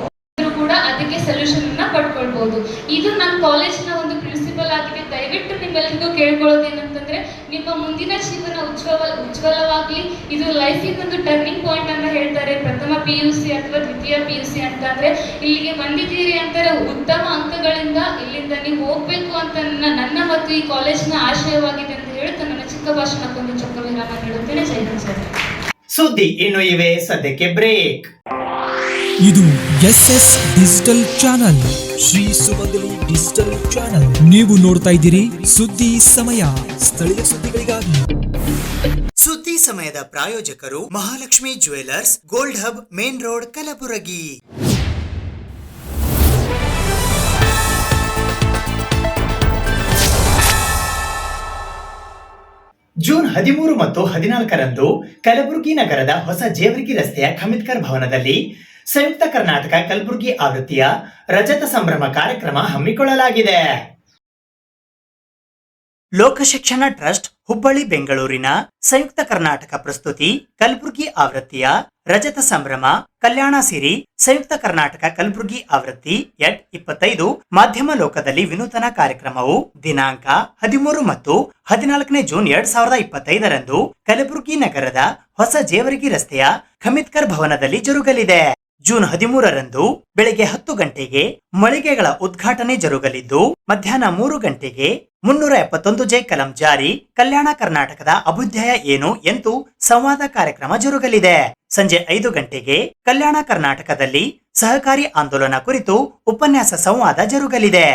Speaker 5: ಕೂಡ ಅದಕ್ಕೆ solution ಅನ್ನ ಪಡ್ಕೊಳ್ಬಹುದು. ಇದು ನಮ್ಮ ಕಾಲೇಜಿನ ಒಂದು ಪ್ರಿನ್ಸಿಪಲ್ ಆಗಿದೆ. ದಯವಿಟ್ಟು ನಿಮ್ಮೆಲ್ಲರಿಗೂ ಕೇಳ್ಕೊಳ್ಳೋದೇನಂತಂದ್ರೆ, ನಿಮ್ಮ ಮುಂದಿನ ಜೀವನ ಉಜ್ವಲವಾಗ್ಲಿ. ಇದು ಲೈಫಿನ ಒಂದು ಟರ್ನಿಂಗ್ ಪಾಯಿಂಟ್ ಅಂತ ಹೇಳ್ತಾರೆ. ಪ್ರಥಮ PUC ಅಥವಾ ದ್ವಿತೀಯ PUC ಅಂತಂದ್ರೆ ಇಲ್ಲಿಗೆ ಬಂದಿದ್ದೀರಿ ಅಂತಾರೆ ಉತ್ತಮ ಅಂಕಗಳಿಂದ ಇಲ್ಲಿಂದ ನೀವು ಹೋಗ್ಬೇಕು ಅಂತ ನನ್ನ ಮತ್ತು ಈ ಕಾಲೇಜಿನ ಆಶಯವಾಗಿದೆ ಅಂತ ಹೇಳ್ತಾ ನನ್ನ ಚಿಕ್ಕ ಭಾಷಣಕ್ಕೊಂದು ಚೊಕ್ಕ ವಿರಾಮ ನೀಡುತ್ತೇನೆ. ಜೈ ಹಿಂದ್ ಸರ್.
Speaker 2: ಸುದ್ದಿ ಇನ್ನು ಇವೆ, ಸದ್ಯಕ್ಕೆ ಬ್ರೇಕ್.
Speaker 1: ಇದು SS ಡಿಜಿಟಲ್ ಚಾನಲ್, ಶ್ರೀ ಸುಮಂಗಲಿ ಡಿಜಿಟಲ್ ಚಾನಲ್. ನೀವು ನೋಡ್ತಾ ಇದ್ದೀರಿ ಸುದ್ದಿ ಸಮಯ, ಸ್ಥಳೀಯ ಸುದ್ದಿಗಳಿಗಾಗಿ.
Speaker 2: ಸುದ್ದಿ ಸಮಯದ ಪ್ರಾಯೋಜಕರು Mahalakshmi jewellers, gold hub, main road, Kalaburagi. June 13 ಮತ್ತು 14ರಂದು ಕಲಬುರಗಿ ನಗರದ ಹೊಸ ಜೇವರ್ಗಿ ರಸ್ತೆಯ ಖಮಿದ್ಕರ್ ಭವನದಲ್ಲಿ ಸಂಯುಕ್ತ ಕರ್ನಾಟಕ ಕಲಬುರಗಿ ಆವೃತ್ತಿಯ ರಜತ ಸಂಭ್ರಮ ಕಾರ್ಯಕ್ರಮ ಹಮ್ಮಿಕೊಳ್ಳಲಾಗಿದೆ. ಲೋಕಶಿಕ್ಷಣ ಟ್ರಸ್ಟ್ ಹುಬ್ಬಳ್ಳಿ ಬೆಂಗಳೂರಿನ ಸಂಯುಕ್ತ ಕರ್ನಾಟಕ ಪ್ರಸ್ತುತಿ ಕಲಬುರಗಿ ಆವೃತ್ತಿಯ ರಜತ ಸಂಭ್ರಮ ಕಲ್ಯಾಣ ಸಿರಿ ಸಂಯುಕ್ತ ಕರ್ನಾಟಕ ಕಲಬುರಗಿ ಆವೃತ್ತಿ 25 ಮಾಧ್ಯಮ ಲೋಕದಲ್ಲಿ ವಿನೂತನ ಕಾರ್ಯಕ್ರಮವು ದಿನಾಂಕ 13 ಮತ್ತು 14 ಜೂನ್ 2025 ಕಲಬುರಗಿ ನಗರದ ಹೊಸ ಜೇವರ್ಗಿ ರಸ್ತೆಯ ಖಮಿತ್ಕರ್ ಭವನದಲ್ಲಿ ಜರುಗಲಿದೆ. ಜೂನ್ 13 ಬೆಳಗ್ಗೆ 10 ಗಂಟೆಗೆ ಮಳಿಗೆಗಳ ಉದ್ಘಾಟನೆ ಜರುಗಲಿದ್ದು ಮಧ್ಯಾಹ್ನ 3 ಗಂಟೆಗೆ 371 ಜೆ ಕಲಂ ಜಾರಿ ಕಲ್ಯಾಣ ಕರ್ನಾಟಕದ ಅಭ್ಯುದಯ ಏನು ಎಂದು ಸಂವಾದ ಕಾರ್ಯಕ್ರಮ ಜರುಗಲಿದೆ. ಸಂಜೆ 5 ಗಂಟೆಗೆ ಕಲ್ಯಾಣ ಕರ್ನಾಟಕದಲ್ಲಿ ಸಹಕಾರಿ ಆಂದೋಲನ ಕುರಿತು ಉಪನ್ಯಾಸ ಸಂವಾದ ಜರುಗಲಿದೆ.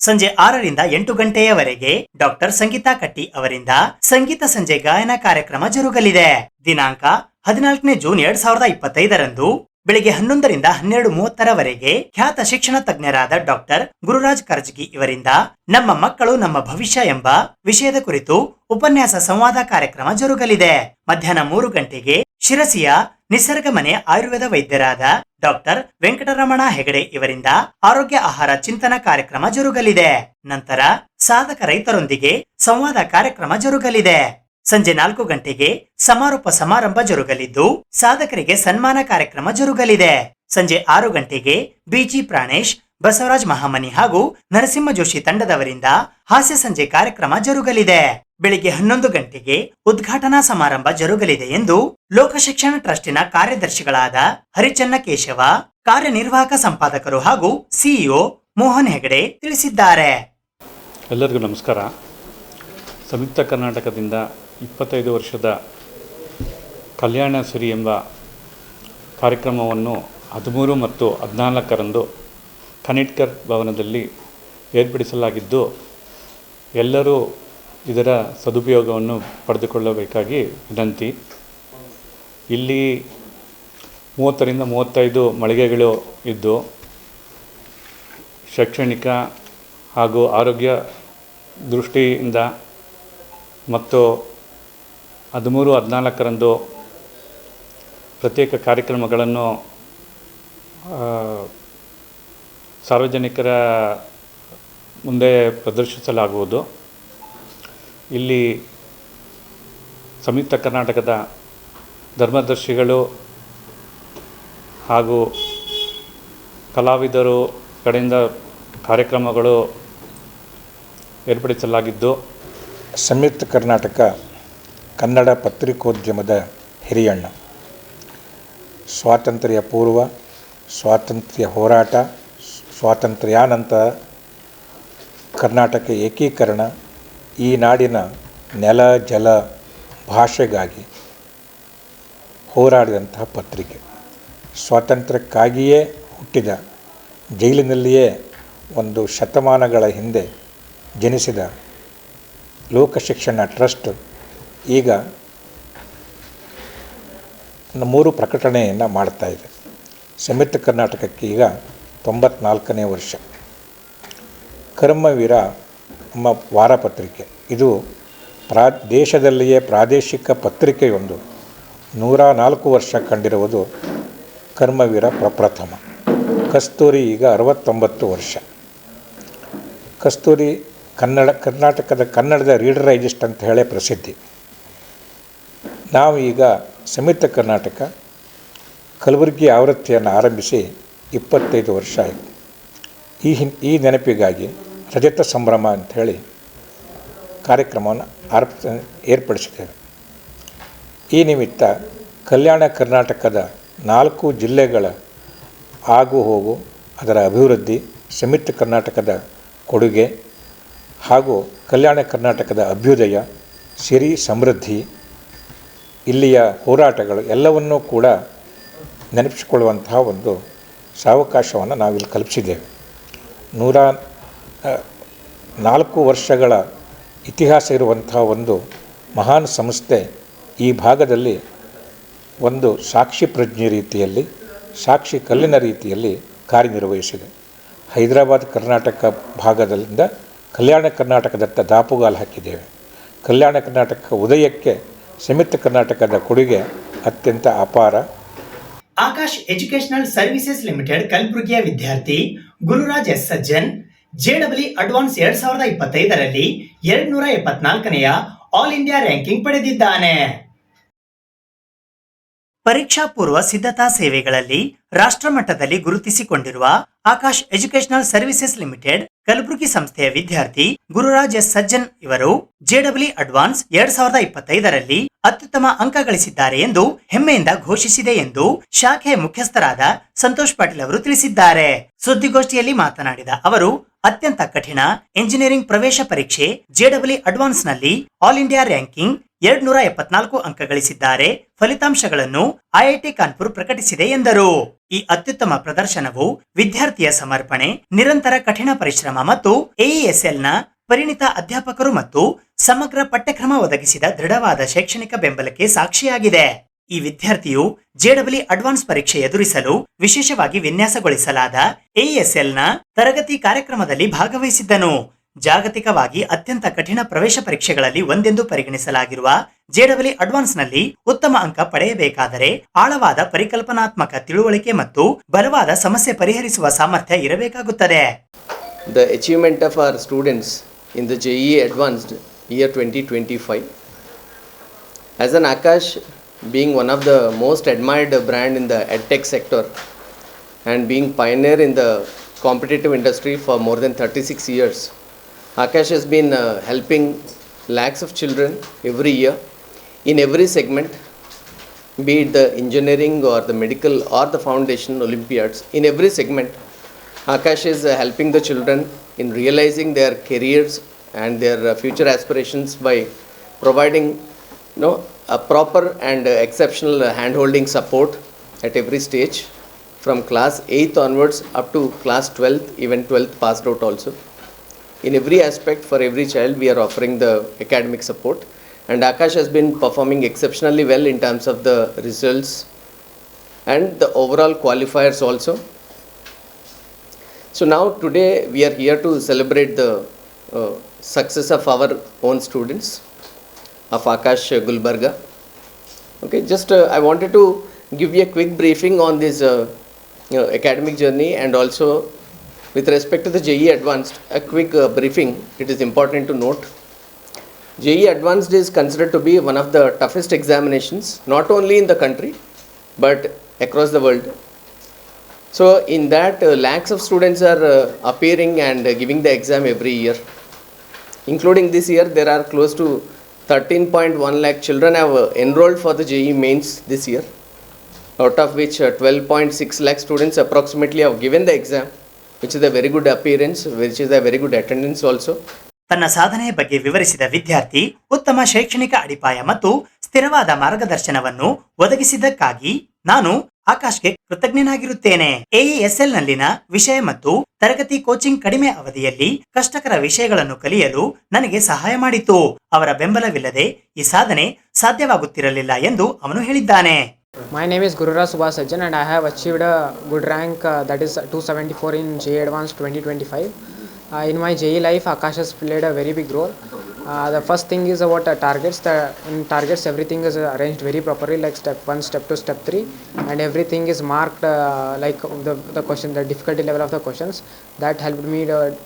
Speaker 2: ಸಂಜೆ 6 ರಿಂದ 8 ಗಂಟೆಯವರೆಗೆ ಡಾಕ್ಟರ್ ಸಂಗೀತಾ ಕಟ್ಟಿ ಅವರಿಂದ ಸಂಗೀತ ಸಂಜೆ ಗಾಯನ ಕಾರ್ಯಕ್ರಮ ಜರುಗಲಿದೆ. ದಿನಾಂಕ 14 ಜೂನ್ 2025 ಬೆಳಿಗ್ಗೆ 11 ರಿಂದ 12:30 ಖ್ಯಾತ ಶಿಕ್ಷಣ ತಜ್ಞರಾದ ಡಾಕ್ಟರ್ ಗುರುರಾಜ್ ಕರ್ಜಗಿ ಇವರಿಂದ ನಮ್ಮ ಮಕ್ಕಳು ನಮ್ಮ ಭವಿಷ್ಯ ಎಂಬ ವಿಷಯದ ಕುರಿತು ಉಪನ್ಯಾಸ ಸಂವಾದ ಕಾರ್ಯಕ್ರಮ ಜರುಗಲಿದೆ. ಮಧ್ಯಾಹ್ನ 3 ಗಂಟೆಗೆ ಶಿರಸಿಯ ನಿಸರ್ಗ ಮನೆ ಆಯುರ್ವೇದ ವೈದ್ಯರಾದ ಡಾಕ್ಟರ್ ವೆಂಕಟರಮಣ ಹೆಗಡೆ ಇವರಿಂದ ಆರೋಗ್ಯ ಆಹಾರ ಚಿಂತನ ಕಾರ್ಯಕ್ರಮ ಜರುಗಲಿದೆ. ನಂತರ ಸಾಧಕ ರೈತರೊಂದಿಗೆ ಸಂವಾದ ಕಾರ್ಯಕ್ರಮ ಜರುಗಲಿದೆ. ಸಂಜೆ 4 ಗಂಟೆಗೆ ಸಮಾರೋಪ ಸಮಾರಂಭ ಜರುಗಲಿದ್ದು ಸಾಧಕರಿಗೆ ಸನ್ಮಾನ ಕಾರ್ಯಕ್ರಮ ಜರುಗಲಿದೆ. ಸಂಜೆ 6 ಗಂಟೆಗೆ ಬಿಜಿ ಪ್ರಾಣೇಶ್, ಬಸವರಾಜ್ ಮಹಾಮನಿ ಹಾಗೂ ನರಸಿಂಹ ಜೋಶಿ ತಂಡದವರಿಂದ ಹಾಸ್ಯ ಸಂಜೆ ಕಾರ್ಯಕ್ರಮ ಜರುಗಲಿದೆ. ಬೆಳಿಗ್ಗೆ 11 ಗಂಟೆಗೆ ಉದ್ಘಾಟನಾ ಸಮಾರಂಭ ಜರುಗಲಿದೆ ಎಂದು ಲೋಕಶಿಕ್ಷಣ ಟ್ರಸ್ಟಿನ ಕಾರ್ಯದರ್ಶಿಗಳಾದ ಹರಿಚನ್ನ ಕೇಶವ, ಕಾರ್ಯನಿರ್ವಾಹಕ ಸಂಪಾದಕರು ಹಾಗೂ ಸಿಇಒ ಮೋಹನ್ ಹೆಗಡೆ ತಿಳಿಸಿದ್ದಾರೆ.
Speaker 7: ಎಲ್ಲರಿಗೂ ನಮಸ್ಕಾರ. ಸಂಯುಕ್ತ ಕರ್ನಾಟಕದಿಂದ 25 ವರ್ಷದ ಕಲ್ಯಾಣ ಸಿರಿ ಎಂಬ ಕಾರ್ಯಕ್ರಮವನ್ನು 13 ಮತ್ತು 14 ಖನಿಟ್ಕರ್ ಭವನದಲ್ಲಿ ಏರ್ಪಡಿಸಲಾಗಿದ್ದು ಎಲ್ಲರೂ ಇದರ ಸದುಪಯೋಗವನ್ನು ಪಡೆದುಕೊಳ್ಳಬೇಕಾಗಿ ವಿನಂತಿ. ಇಲ್ಲಿ 30 ರಿಂದ 35 ಮಳಿಗೆಗಳು ಇದ್ದು ಶೈಕ್ಷಣಿಕ ಹಾಗೂ ಆರೋಗ್ಯ ದೃಷ್ಟಿಯಿಂದ ಮತ್ತು 13, 14 ಪ್ರತ್ಯೇಕ ಕಾರ್ಯಕ್ರಮಗಳನ್ನು ಸಾರ್ವಜನಿಕರ ಮುಂದೆ ಪ್ರದರ್ಶಿಸಲಾಗುವುದು. ಇಲ್ಲಿ ಸಂಯುಕ್ತ ಕರ್ನಾಟಕದ ಧರ್ಮದರ್ಶಿಗಳು ಹಾಗೂ ಕಲಾವಿದರು ಕಡೆಯಿಂದ ಕಾರ್ಯಕ್ರಮಗಳು ಏರ್ಪಡಿಸಲಾಗಿದ್ದು
Speaker 8: ಸಂಯುಕ್ತ ಕರ್ನಾಟಕ ಕನ್ನಡ ಪತ್ರಿಕೋದ್ಯಮದ ಹಿರಿಯಣ್ಣ, ಸ್ವಾತಂತ್ರ್ಯ ಪೂರ್ವ, ಸ್ವಾತಂತ್ರ್ಯ ಹೋರಾಟ, ಸ್ವಾತಂತ್ರ್ಯಾನಂತರ ಕರ್ನಾಟಕ ಏಕೀಕರಣ, ಈ ನಾಡಿನ ನೆಲ ಜಲ ಭಾಷೆಗಾಗಿ ಹೋರಾಡಿದಂತಹ ಪತ್ರಿಕೆ. ಸ್ವಾತಂತ್ರ್ಯಕ್ಕಾಗಿಯೇ ಹುಟ್ಟಿದ, ಜೈಲಿನಲ್ಲಿಯೇ ಒಂದು ಶತಮಾನಗಳ ಹಿಂದೆ ಜನಿಸಿದ ಲೋಕಶಿಕ್ಷಣ ಟ್ರಸ್ಟ್ ಈಗ 3 ಪ್ರಕಟಣೆಯನ್ನು ಮಾಡ್ತಾಯಿದೆ. ಸಂಯುಕ್ತ ಕರ್ನಾಟಕಕ್ಕೆ ಈಗ 94ನೇ ವರ್ಷ. ಕರ್ಮವೀರ ನಮ್ಮ ವಾರಪತ್ರಿಕೆ, ಇದು ದೇಶದಲ್ಲಿಯೇ ಪ್ರಾದೇಶಿಕ ಪತ್ರಿಕೆಯೊಂದು 104 ವರ್ಷ ಕಂಡಿರುವುದು ಕರ್ಮವೀರ ಪ್ರಪ್ರಥಮ. ಕಸ್ತೂರಿ ಈಗ 69 ವರ್ಷ. ಕಸ್ತೂರಿ ಕರ್ನಾಟಕದ ಕನ್ನಡದ ರೀಡರ್ ಡೈಜೆಸ್ಟ್ ಅಂತ ಹೇಳೇ ಪ್ರಸಿದ್ಧಿ. ನಾವು ಈಗ ಸಂಯುಕ್ತ ಕರ್ನಾಟಕ ಕಲಬುರಗಿ ಆವೃತ್ತಿಯನ್ನು ಆರಂಭಿಸಿ 25 ವರ್ಷ ಆಯಿತು. ಈ ನೆನಪಿಗಾಗಿ ರಜತ ಸಂಭ್ರಮ ಅಂಥೇಳಿ ಕಾರ್ಯಕ್ರಮವನ್ನು ಏರ್ಪಡಿಸಿದ್ದೇವೆ. ಈ ನಿಮಿತ್ತ ಕಲ್ಯಾಣ ಕರ್ನಾಟಕದ 4 ಜಿಲ್ಲೆಗಳ ಆಗು ಹೋಗು, ಅದರ ಅಭಿವೃದ್ಧಿ, ಸಂಯುಕ್ತ ಕರ್ನಾಟಕದ ಕೊಡುಗೆ ಹಾಗೂ ಕಲ್ಯಾಣ ಕರ್ನಾಟಕದ ಅಭ್ಯುದಯ, ಸಿರಿ, ಸಮೃದ್ಧಿ, ಇಲ್ಲಿಯ ಹೋರಾಟಗಳು ಎಲ್ಲವನ್ನೂ ಕೂಡ ನೆನಪಿಸಿಕೊಳ್ಳುವಂತಹ ಒಂದು ಸಾವಕಾಶವನ್ನು ನಾವಿಲ್ಲಿ ಕಲ್ಪಿಸಿದ್ದೇವೆ. 104 ವರ್ಷಗಳ ಇತಿಹಾಸ ಇರುವಂತಹ ಒಂದು ಮಹಾನ್ ಸಂಸ್ಥೆ ಈ ಭಾಗದಲ್ಲಿ ಒಂದು ಸಾಕ್ಷಿ ಪ್ರಜ್ಞೆ ರೀತಿಯಲ್ಲಿ, ಸಾಕ್ಷಿ ಕಲ್ಲಿನ ರೀತಿಯಲ್ಲಿ ಕಾರ್ಯನಿರ್ವಹಿಸಿದೆ. ಹೈದರಾಬಾದ್ ಕರ್ನಾಟಕ ಭಾಗದಿಂದ ಕಲ್ಯಾಣ ಕರ್ನಾಟಕದತ್ತ ದಾಪುಗಾಲು ಹಾಕಿದ್ದೇವೆ. ಕಲ್ಯಾಣ ಕರ್ನಾಟಕ ಉದಯಕ್ಕೆ ಸಂಯುಕ್ತ ಕರ್ನಾಟಕದ ಕೊಡುಗೆ ಅತ್ಯಂತ ಅಪಾರ.
Speaker 2: ಆಕಾಶ್ ಎಜುಕೇಶನಲ್ ಸರ್ವಿಸಸ್ ಲಿಮಿಟೆಡ್ ಕಲಬುರಗಿಯ ವಿದ್ಯಾರ್ಥಿ ಗುರುರಾಜ್ ಎಸ್ ಸಜ್ಜನ್ ಜೆಡಬ್ಲ್ಯೂ ಅಡ್ವಾನ್ಸ್ 2025ರಲ್ಲಿ 274ನೆಯ ಆಲ್ ಇಂಡಿಯಾ ರ್ಯಾಂಕಿಂಗ್ ಪಡೆದಿದ್ದಾನೆ. ಪರೀಕ್ಷಾ ಪೂರ್ವ ಸಿದ್ಧತಾ ಸೇವೆಗಳಲ್ಲಿ ರಾಷ್ಟ್ರಮಟ್ಟದಲ್ಲಿ ಗುರುತಿಸಿಕೊಂಡಿರುವ Aakash educational services limited Kalaburagi ಸಂಸ್ಥೆಯ ವಿದ್ಯಾರ್ಥಿ ಗುರುರಾಜ್ ಎಸ್ ಸಜ್ಜನ್ ಇವರು ಜೆಡಬ್ಲ್ಯೂ ಅಡ್ವಾನ್ಸ್ 2025ರಲ್ಲಿ ಅತ್ಯುತ್ತಮ ಅಂಕ ಗಳಿಸಿದ್ದಾರೆ ಎಂದು ಹೆಮ್ಮೆಯಿಂದ ಘೋಷಿಸಿದೆ ಎಂದು ಶಾಖೆಯ ಮುಖ್ಯಸ್ಥರಾದ ಸಂತೋಷ್ ಪಾಟೀಲ್ ಅವರು ತಿಳಿಸಿದ್ದಾರೆ. ಸುದ್ದಿಗೋಷ್ಠಿಯಲ್ಲಿ ಮಾತನಾಡಿದ ಅವರು, ಅತ್ಯಂತ ಕಠಿಣ ಎಂಜಿನಿಯರಿಂಗ್ ಪ್ರವೇಶ ಪರೀಕ್ಷೆ ಜೆಡಬ್ಲ್ಯೂ ಅಡ್ವಾನ್ಸ್ ನಲ್ಲಿ ಆಲ್ ಇಂಡಿಯಾ ರ್ಯಾಂಕಿಂಗ್ 274 ಅಂಕ ಗಳಿಸಿದ್ದಾರೆ. ಫಲಿತಾಂಶಗಳನ್ನು ಐಐಟಿ ಕಾನ್ಪುರ್ ಪ್ರಕಟಿಸಿದೆ ಎಂದರು. ಈ ಅತ್ಯುತ್ತಮ ಪ್ರದರ್ಶನವು ವಿದ್ಯಾರ್ಥಿಯ ಸಮರ್ಪಣೆ, ನಿರಂತರ ಕಠಿಣ ಪರಿಶ್ರಮ ಮತ್ತು ಎಇಎಸ್ಎಲ್ ನ ಪರಿಣಿತ ಅಧ್ಯಾಪಕರು ಮತ್ತು ಸಮಗ್ರ ಪಠ್ಯಕ್ರಮ ಒದಗಿಸಿದ ದೃಢವಾದ ಶೈಕ್ಷಣಿಕ ಬೆಂಬಲಕ್ಕೆ ಸಾಕ್ಷಿಯಾಗಿದೆ. ಈ ವಿದ್ಯಾರ್ಥಿಯು ಜೆಡಬ್ಲ್ಯೂ ಅಡ್ವಾನ್ಸ್ ಪರೀಕ್ಷೆ ಎದುರಿಸಲು ವಿಶೇಷವಾಗಿ ವಿನ್ಯಾಸಗೊಳಿಸಲಾದ ಎಇಎಸ್ಎಲ್ ನ ತರಗತಿ ಕಾರ್ಯಕ್ರಮದಲ್ಲಿ ಭಾಗವಹಿಸಿದ್ದನು. ಜಾಗತಿಕವಾಗಿ ಅತ್ಯಂತ ಕಠಿಣ ಪ್ರವೇಶ ಪರೀಕ್ಷೆಗಳಲ್ಲಿ ಒಂದೆಂದು ಪರಿಗಣಿಸಲಾಗಿರುವ ಜೆಡಬ್ಲ್ಯೂ ಅಡ್ವಾನ್ಸ್ ನಲ್ಲಿ ಉತ್ತಮ ಅಂಕ ಪಡೆಯಬೇಕಾದರೆ ಆಳವಾದ ಪರಿಕಲ್ಪನಾತ್ಮಕ ತಿಳುವಳಿಕೆ ಮತ್ತು ಬಲವಾದ ಸಮಸ್ಯೆ ಪರಿಹರಿಸುವ ಸಾಮರ್ಥ್ಯ ಇರಬೇಕಾಗುತ್ತದೆ.
Speaker 9: The achievement of our students in the JEE Advanced year 2025. As an Akash being one of the most admired brand in the edtech sector and being pioneer in the competitive industry for more than 36 years, Akash has been helping lakhs of children every year in every segment, be it the engineering or the medical or the foundation Olympiads. In every segment, Akash is helping the children in realizing their careers and their future aspirations by providing a proper and exceptional hand-holding support at every stage from class 8th onwards up to class 12th, even 12th passed out also. In every aspect for every child we are offering the academic support, and Akash has been performing exceptionally well in terms of the results and the overall qualifiers also. So now today we are here to celebrate the success of our own students of Akash Gulbarga. Okay, just I wanted to give you a quick briefing on this academic journey, and also with respect to the JEE Advanced, a quick briefing. It is important to note JEE Advanced is considered to be one of the toughest examinations not only in the country but across the world. So in that lakhs of students are appearing and giving the exam every year. Including this year, there are close to 13.1 lakh children have enrolled for the JEE mains this year, out of which 12.6 lakh students approximately have given the exam, which is a very good appearance, which is a very good attendance also.
Speaker 2: ತನ್ನ ಸಾಧನೆಯ ಬಗ್ಗೆ ವಿವರಿಸಿದ ವಿದ್ಯಾರ್ಥಿ, ಉತ್ತಮ ಶೈಕ್ಷಣಿಕ ಅಡಿಪಾಯ ಮತ್ತು ಸ್ಥಿರವಾದ ಮಾರ್ಗದರ್ಶನವನ್ನು ಒದಗಿಸಿದ್ದಕ್ಕಾಗಿ ನಾನು ಆಕಾಶ್ಗೆ ಕೃತಜ್ಞನಾಗಿರುತ್ತೇನೆ. ಎಇಎಸ್ಎಲ್ ನಲ್ಲಿನ ವಿಷಯ ಮತ್ತು ತರಗತಿ ಕೋಚಿಂಗ್ ಕಡಿಮೆ ಅವಧಿಯಲ್ಲಿ ಕಷ್ಟಕರ ವಿಷಯಗಳನ್ನು ಕಲಿಯಲು ನನಗೆ ಸಹಾಯ ಮಾಡಿತು. ಅವರ ಬೆಂಬಲವಿಲ್ಲದೆ ಈ ಸಾಧನೆ ಸಾಧ್ಯವಾಗುತ್ತಿರಲಿಲ್ಲ ಎಂದು ಅವನು ಹೇಳಿದ್ದಾನೆ.
Speaker 4: My name is Gururaj Subhash Sajjan and I have achieved a good rank that is 274 in JEE Advanced 2025. In my JEE life, Akash has played a very big role. The first thing is about targets. In targets, everything is arranged very properly, like step 1, step 2, step 3, and everything is marked like the question, the difficulty level of the questions. That helped me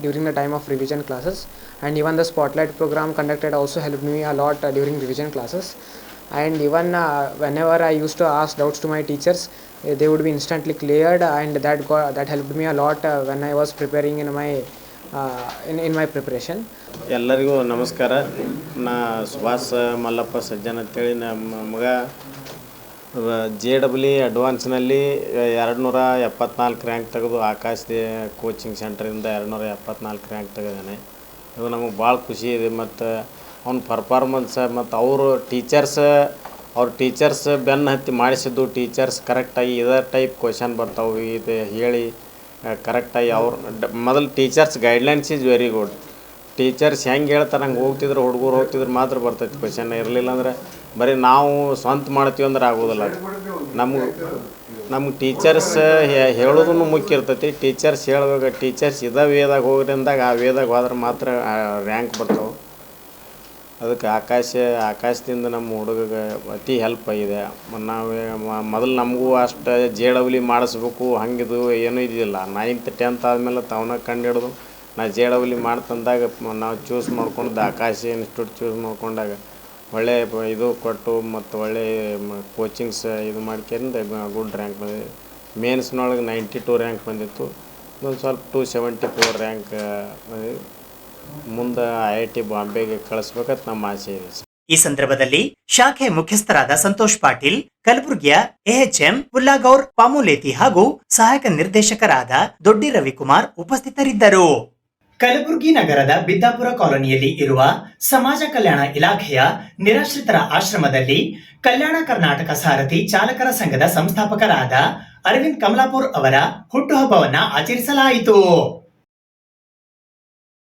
Speaker 4: during the time of revision classes, and even the spotlight program conducted also helped me a lot during revision classes. And even whenever I used to ask doubts to my teachers, they would be instantly cleared, and that helped me a lot when I was preparing in my preparation.
Speaker 10: ಎಲ್ಲರಿಗೂ ನಮಸ್ಕಾರ. ನಾ ಸುಭಾಷ್ ಮಲ್ಲಪ್ಪ ಸಜ್ಜನ್ ಅಂತೇಳಿ ನಮ್ಮ ಮಗ JEE ಅಡ್ವಾನ್ಸ್ನಲ್ಲಿ 274 rank ತೆಗೆದು Akash coaching ಸೆಂಟರಿಂದ 274 rank ತೆಗೆದಾನೆ. ಇದು ನಮಗೆ ಭಾಳ ಖುಷಿ ಇದೆ. ಮತ್ತು ಅವ್ನ ಪರ್ಫಾರ್ಮೆನ್ಸ್ ಮತ್ತು ಅವ್ರ ಟೀಚರ್ಸ್ ಬೆನ್ನು ಹತ್ತಿ ಮಾಡಿಸಿದ್ದು, ಟೀಚರ್ಸ್ ಕರೆಕ್ಟಾಗಿ ಇದೇ ಟೈಪ್ ಕ್ವಶನ್ ಬರ್ತಾವೆ ಇದು ಹೇಳಿ ಕರೆಕ್ಟಾಗಿ ಅವ್ರು ಮೊದಲು teachers guidelines is very good. Teachers ಹೆಂಗೆ ಹೇಳ್ತಾರೆ ಹಂಗೆ ಹುಡುಗರು ಹೋಗ್ತಿದ್ರೆ ಮಾತ್ರ ಬರ್ತೈತೆ ಕ್ವಶನ್. ಇರಲಿಲ್ಲ ಅಂದರೆ ಬರೀ ನಾವು ಸ್ವಂತ ಮಾಡ್ತೀವಿ ಅಂದ್ರೆ ಆಗೋದಿಲ್ಲ. ನಮ್ಗೆ ಟೀಚರ್ಸ್ ಹೇಳೋದನ್ನು ಮುಖ್ಯ ಇರ್ತೈತಿ. ಟೀಚರ್ಸ್ ಹೇಳ್ಬೇಕು, ಟೀಚರ್ಸ್ ಇದೇ ವೇದಾಗ ಹೋಗ್ರಿ ಅಂದಾಗ ಆ ವೇದಾಗ ಹೋದ್ರೆ ಮಾತ್ರ ರ್ಯಾಂಕ್ ಬರ್ತಾವೆ. ಅದಕ್ಕೆ ಆಕಾಶದಿಂದ ನಮ್ಮ ಹುಡುಗಗೆ ಅತಿ ಹೆಲ್ಪ್ ಆಗಿದೆ. ನಾವು ಮೊದಲು ನಮಗೂ ಅಷ್ಟು ಜೇಡವಲಿ ಮಾಡಿಸ್ಬೇಕು ಹಂಗಿದು ಏನೂ ಇದ್ದಿಲ್ಲ. 9th 10th ಆದಮೇಲೆ ತಾವನ್ನ ಕಂಡು ಹಿಡಿದು ನಾ ಜೇಡವಲಿ ಮಾಡ್ತಂದಾಗ ನಾವು ಚೂಸ್ ಮಾಡ್ಕೊಂಡು ಆಕಾಶ ಇನ್ಸ್ಟಿಟ್ಯೂಟ್ ಚೂಸ್ ಮಾಡ್ಕೊಂಡಾಗ ಒಳ್ಳೆ ಇದು ಕೊಟ್ಟು ಮತ್ತು ಒಳ್ಳೆ ಕೋಚಿಂಗ್ಸ್ ಇದು ಮಾಡ್ಕೊಂಡು ಗುಡ್ ರ್ಯಾಂಕ್ ಬಂದಿದೆ. ಮೇನ್ಸ್ನೊಳಗೆ 92 ರ್ಯಾಂಕ್ ಬಂದಿತ್ತು. ಒಂದು ಸ್ವಲ್ಪ 274 ರ್ಯಾಂಕ್ ಬಂದಿದೆ. ಮುಂದೆ IIT ಬಾಂಬೆಗೆ ಕಳಿಸ್ಬೇಕಂತ ನಮ್ಮ ಆಸೆ ಇದೆ.
Speaker 2: ಈ ಸಂದರ್ಭದಲ್ಲಿ ಶಾಖೆ ಮುಖ್ಯಸ್ಥರಾದ ಸಂತೋಷ್ ಪಾಟೀಲ್, ಕಲಬುರಗಿಯ AHM ಪುಲ್ಲಾಗೌರ್ ಪಾಮುಲೇತಿ ಹಾಗೂ ಸಹಾಯಕ ನಿರ್ದೇಶಕರಾದ ದೊಡ್ಡಿ ರವಿಕುಮಾರ್ ಉಪಸ್ಥಿತರಿದ್ದರು. ಕಲಬುರಗಿ ನಗರದ ಬಿದ್ದಾಪುರ ಕಾಲೋನಿಯಲ್ಲಿ ಇರುವ ಸಮಾಜ ಕಲ್ಯಾಣ ಇಲಾಖೆಯ ನಿರಾಶ್ರಿತರ ಆಶ್ರಮದಲ್ಲಿ ಕಲ್ಯಾಣ ಕರ್ನಾಟಕ ಸಾರಥಿ ಚಾಲಕರ ಸಂಘದ ಸಂಸ್ಥಾಪಕರಾದ ಅರವಿಂದ್ ಕಮಲಾಪುರ್ ಅವರ ಹುಟ್ಟುಹಬ್ಬವನ್ನ ಆಚರಿಸಲಾಯಿತು.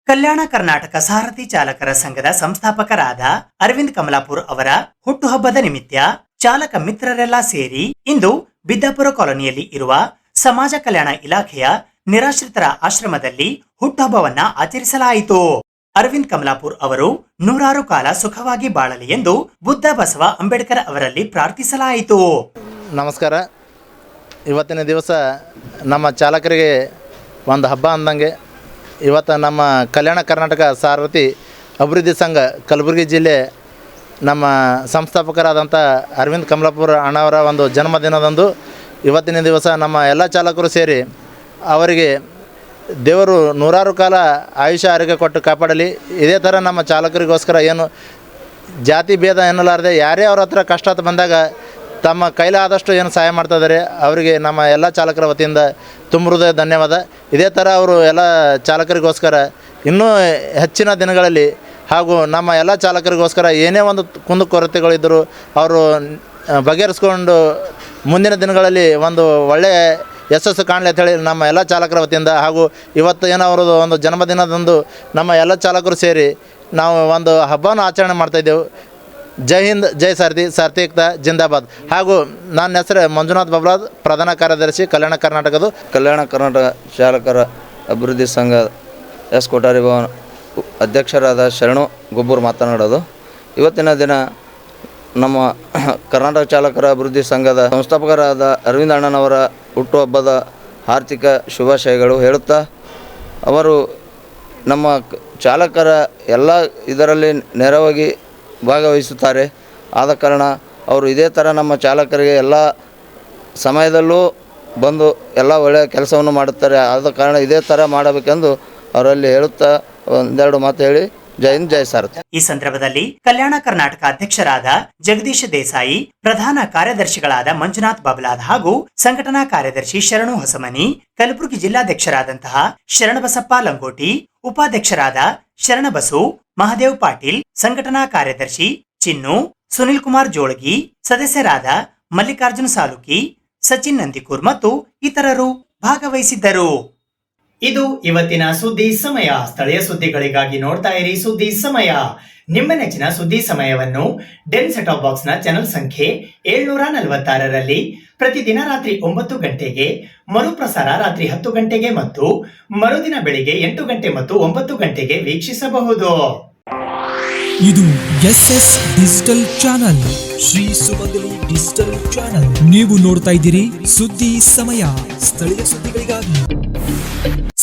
Speaker 2: ಕಲ್ಯಾಣ ಕರ್ನಾಟಕ ಸಾರಥಿ ಚಾಲಕರ ಸಂಘದ ಸಂಸ್ಥಾಪಕರಾದ ಅರವಿಂದ್ ಕಮಲಾಪುರ್ ಅವರ ಹುಟ್ಟುಹಬ್ಬದ ನಿಮಿತ್ತ ಚಾಲಕ ಮಿತ್ರರೆಲ್ಲ ಸೇರಿ ಇಂದು ಬಿದ್ದಾಪುರ ಕಾಲೋನಿಯಲ್ಲಿ ಇರುವ ಸಮಾಜ ಕಲ್ಯಾಣ ಇಲಾಖೆಯ ನಿರಾಶ್ರಿತರ ಆಶ್ರಮದಲ್ಲಿ ಹುಟ್ಟುಹಬ್ಬವನ್ನ ಆಚರಿಸಲಾಯಿತು. ಅರವಿಂದ್ ಕಮಲಾಪುರ್ ಅವರು 100 ಕಾಲ ಸುಖವಾಗಿ ಬಾಳಲಿ ಎಂದು ಬುದ್ಧ ಬಸವ ಅಂಬೇಡ್ಕರ್ ಅವರಲ್ಲಿ ಪ್ರಾರ್ಥಿಸಲಾಯಿತು.
Speaker 11: ನಮಸ್ಕಾರ. ಇವತ್ತಿನ ದಿವಸ ನಮ್ಮ ಚಾಲಕರಿಗೆ ಒಂದು ಹಬ್ಬ ಅಂದಂಗೆ ಇವತ್ತು ನಮ್ಮ ಕಲ್ಯಾಣ ಕರ್ನಾಟಕ ಸಾರಥಿ ಅಭಿವೃದ್ಧಿ ಸಂಘ ಕಲಬುರಗಿ ಜಿಲ್ಲೆ ನಮ್ಮ ಸಂಸ್ಥಾಪಕರಾದಂಥ ಅರವಿಂದ್ ಕಮಲಾಪುರ ಅಣ್ಣವರ ಒಂದು ಜನ್ಮದಿನದಂದು ಇವತ್ತಿನ ದಿವಸ ನಮ್ಮ ಎಲ್ಲ ಚಾಲಕರು ಸೇರಿ ಅವರಿಗೆ ದೇವರು 100 ಕಾಲ ಆಯುಷ್ಯ ಆರೋಗ್ಯ ಕೊಟ್ಟು ಕಾಪಾಡಲಿ. ಇದೇ ಥರ ನಮ್ಮ ಚಾಲಕರಿಗೋಸ್ಕರ ಏನು ಜಾತಿ ಭೇದ ಎನ್ನಲಾರದೆ ಯಾರೇ ಅವ್ರ ಹತ್ರ ಕಷ್ಟ ಬಂದಾಗ ತಮ್ಮ ಕೈಲಾದಷ್ಟು ಏನು ಸಹಾಯ ಮಾಡ್ತಾಯಿದ್ದಾರೆ ಅವರಿಗೆ ನಮ್ಮ ಎಲ್ಲ ಚಾಲಕರ ವತಿಯಿಂದ ತುಂಬ ಹೃದಯ ಧನ್ಯವಾದ. ಇದೇ ಥರ ಅವರು ಎಲ್ಲ ಚಾಲಕರಿಗೋಸ್ಕರ ಇನ್ನೂ ಹೆಚ್ಚಿನ ದಿನಗಳಲ್ಲಿ ಹಾಗೂ ನಮ್ಮ ಎಲ್ಲ ಚಾಲಕರಿಗೋಸ್ಕರ ಏನೇ ಒಂದು ಕುಂದುಕೊರತೆಗಳಿದ್ದರೂ ಅವರು ಬಗೆಹರಿಸ್ಕೊಂಡು ಮುಂದಿನ ದಿನಗಳಲ್ಲಿ ಒಂದು ಒಳ್ಳೆಯ ಯಶಸ್ಸು ಕಾಣಲಿ ಅಂತ ಹೇಳಿ ನಮ್ಮ ಎಲ್ಲ ಚಾಲಕರ ವತಿಯಿಂದ ಹಾಗೂ ಇವತ್ತು ಏನೋ ಅವರದ್ದು ಒಂದು ಜನ್ಮದಿನದಂದು ನಮ್ಮ ಎಲ್ಲ ಚಾಲಕರು ಸೇರಿ ನಾವು ಒಂದು ಹಬ್ಬವನ್ನು ಆಚರಣೆ ಮಾಡ್ತಾಯಿದ್ದೆವು. ಜೈ ಹಿಂದ್, ಜೈ ಸಾರಥಿ, ಸಾರ್ಥಿಕತಾ ಜಿಂದಾಬಾದ್. ಹಾಗೂ ನನ್ನ ಹೆಸರು ಮಂಜುನಾಥ್ ಬಬ್ಲಾದ್, ಪ್ರಧಾನ ಕಾರ್ಯದರ್ಶಿ ಕಲ್ಯಾಣ ಕರ್ನಾಟಕದ
Speaker 12: ಕಲ್ಯಾಣ ಕರ್ನಾಟಕ ಚಾಲಕರ ಅಭಿವೃದ್ಧಿ ಸಂಘ ಎಸ್ ಕೊಠಾರಿ ಭವನ ಅಧ್ಯಕ್ಷರಾದ ಶರಣು ಗೊಬ್ಬೂರು ಮಾತನಾಡೋದು. ಇವತ್ತಿನ ದಿನ ನಮ್ಮ ಕರ್ನಾಟಕ ಚಾಲಕರ ಅಭಿವೃದ್ಧಿ ಸಂಘದ ಸಂಸ್ಥಾಪಕರಾದ ಅರವಿಂದ್ ಅಣ್ಣನವರ ಹುಟ್ಟುಹಬ್ಬದ ಆರ್ಥಿಕ ಶುಭಾಶಯಗಳು ಹೇಳುತ್ತಾ, ಅವರು ನಮ್ಮ ಚಾಲಕರ ಎಲ್ಲ ಇದರಲ್ಲಿ ನೇರವಾಗಿ ಭಾಗವಹಿಸುತ್ತಾರೆ. ಆದ ಕಾರಣ ಅವರು ಇದೇ ಥರ ನಮ್ಮ ಚಾಲಕರಿಗೆ ಎಲ್ಲ ಸಮಯದಲ್ಲೂ ಬಂದು ಎಲ್ಲ ಒಳ್ಳೆಯ ಕೆಲಸವನ್ನು ಮಾಡುತ್ತಾರೆ. ಆದ ಕಾರಣ ಇದೇ ಥರ ಮಾಡಬೇಕೆಂದು ಅವರಲ್ಲಿ ಹೇಳುತ್ತಾ ಒಂದೆರಡು ಮಾತು ಹೇಳಿ ಜೈ ಹಿಂದ್, ಜೈ ಸಾರಥಿ.
Speaker 2: ಈ ಸಂದರ್ಭದಲ್ಲಿ ಕಲ್ಯಾಣ ಕರ್ನಾಟಕ ಅಧ್ಯಕ್ಷರಾದ ಜಗದೀಶ್ ದೇಸಾಯಿ, ಪ್ರಧಾನ ಕಾರ್ಯದರ್ಶಿಗಳಾದ ಮಂಜುನಾಥ್ ಬಬ್ಲಾದ್ ಹಾಗೂ ಸಂಘಟನಾ ಕಾರ್ಯದರ್ಶಿ ಶರಣು ಹೊಸಮನಿ, ಕಲಬುರಗಿ ಜಿಲ್ಲಾಧ್ಯಕ್ಷರಾದಂತಹ ಶರಣಬಸಪ್ಪ ಲಂಗೋಟಿ, ಉಪಾಧ್ಯಕ್ಷರಾದ ಶರಣಬಸು, ಮಹದೇವ್ ಪಾಟೀಲ್, ಸಂಘಟನಾ ಕಾರ್ಯದರ್ಶಿ ಚಿನ್ನು, ಸುನಿಲ್ ಕುಮಾರ್ ಜೋಳಗಿ, ಸದಸ್ಯರಾದ ಮಲ್ಲಿಕಾರ್ಜುನ್ ಸಾಲುಕಿ, ಸಚಿನ್ ನಂದಿಕೂರ್ ಮತ್ತು ಇತರರು ಭಾಗವಹಿಸಿದ್ದರು. ಇದು ಇವತ್ತಿನ ಸುದ್ದಿ ಸಮಯ. ಸ್ಥಳೀಯ ಸುದ್ದಿಗಳಿಗಾಗಿ ನೋಡ್ತಾ ಇರಿ ಸುದ್ದಿ ಸಮಯ. ನಿಮ್ಮ ನೆಚ್ಚಿನ ಸುದ್ದಿ ಸಮಯವನ್ನು ಡೆನ್ ಸೆಟ್ ಆಫ್ ಬಾಕ್ಸ್ ನ ಚಾನೆಲ್ ಸಂಖ್ಯೆ 746ರಲ್ಲಿ ಪ್ರತಿದಿನ ರಾತ್ರಿ 9 ಗಂಟೆಗೆ, ಮರುಪ್ರಸಾರ ರಾತ್ರಿ 10 ಗಂಟೆಗೆ ಮತ್ತು ಮರುದಿನ ಬೆಳಿಗ್ಗೆ 8 ಗಂಟೆ ಮತ್ತು 9 ಗಂಟೆಗೆ ವೀಕ್ಷಿಸಬಹುದು.
Speaker 1: ಇದು SS ಡಿಜಿಟಲ್ ಚಾನಲ್, ಶ್ರೀ ಸುಮಂಗಲಿ ಡಿಜಿಟಲ್ ಚಾನಲ್. ನೀವು ನೋಡ್ತಾ ಇದ್ದೀರಿ ಸುದ್ದಿ ಸಮಯ, ಸ್ಥಳೀಯ ಸುದ್ದಿಗಳಿಗಾಗಿ.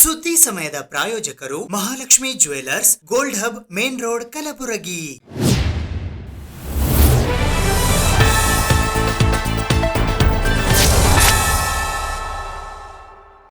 Speaker 2: ಸುದ್ದಿ ಸಮಯದ ಪ್ರಾಯೋಜಕರು Mahalakshmi jewellers, gold hub, main road, Kalaburagi.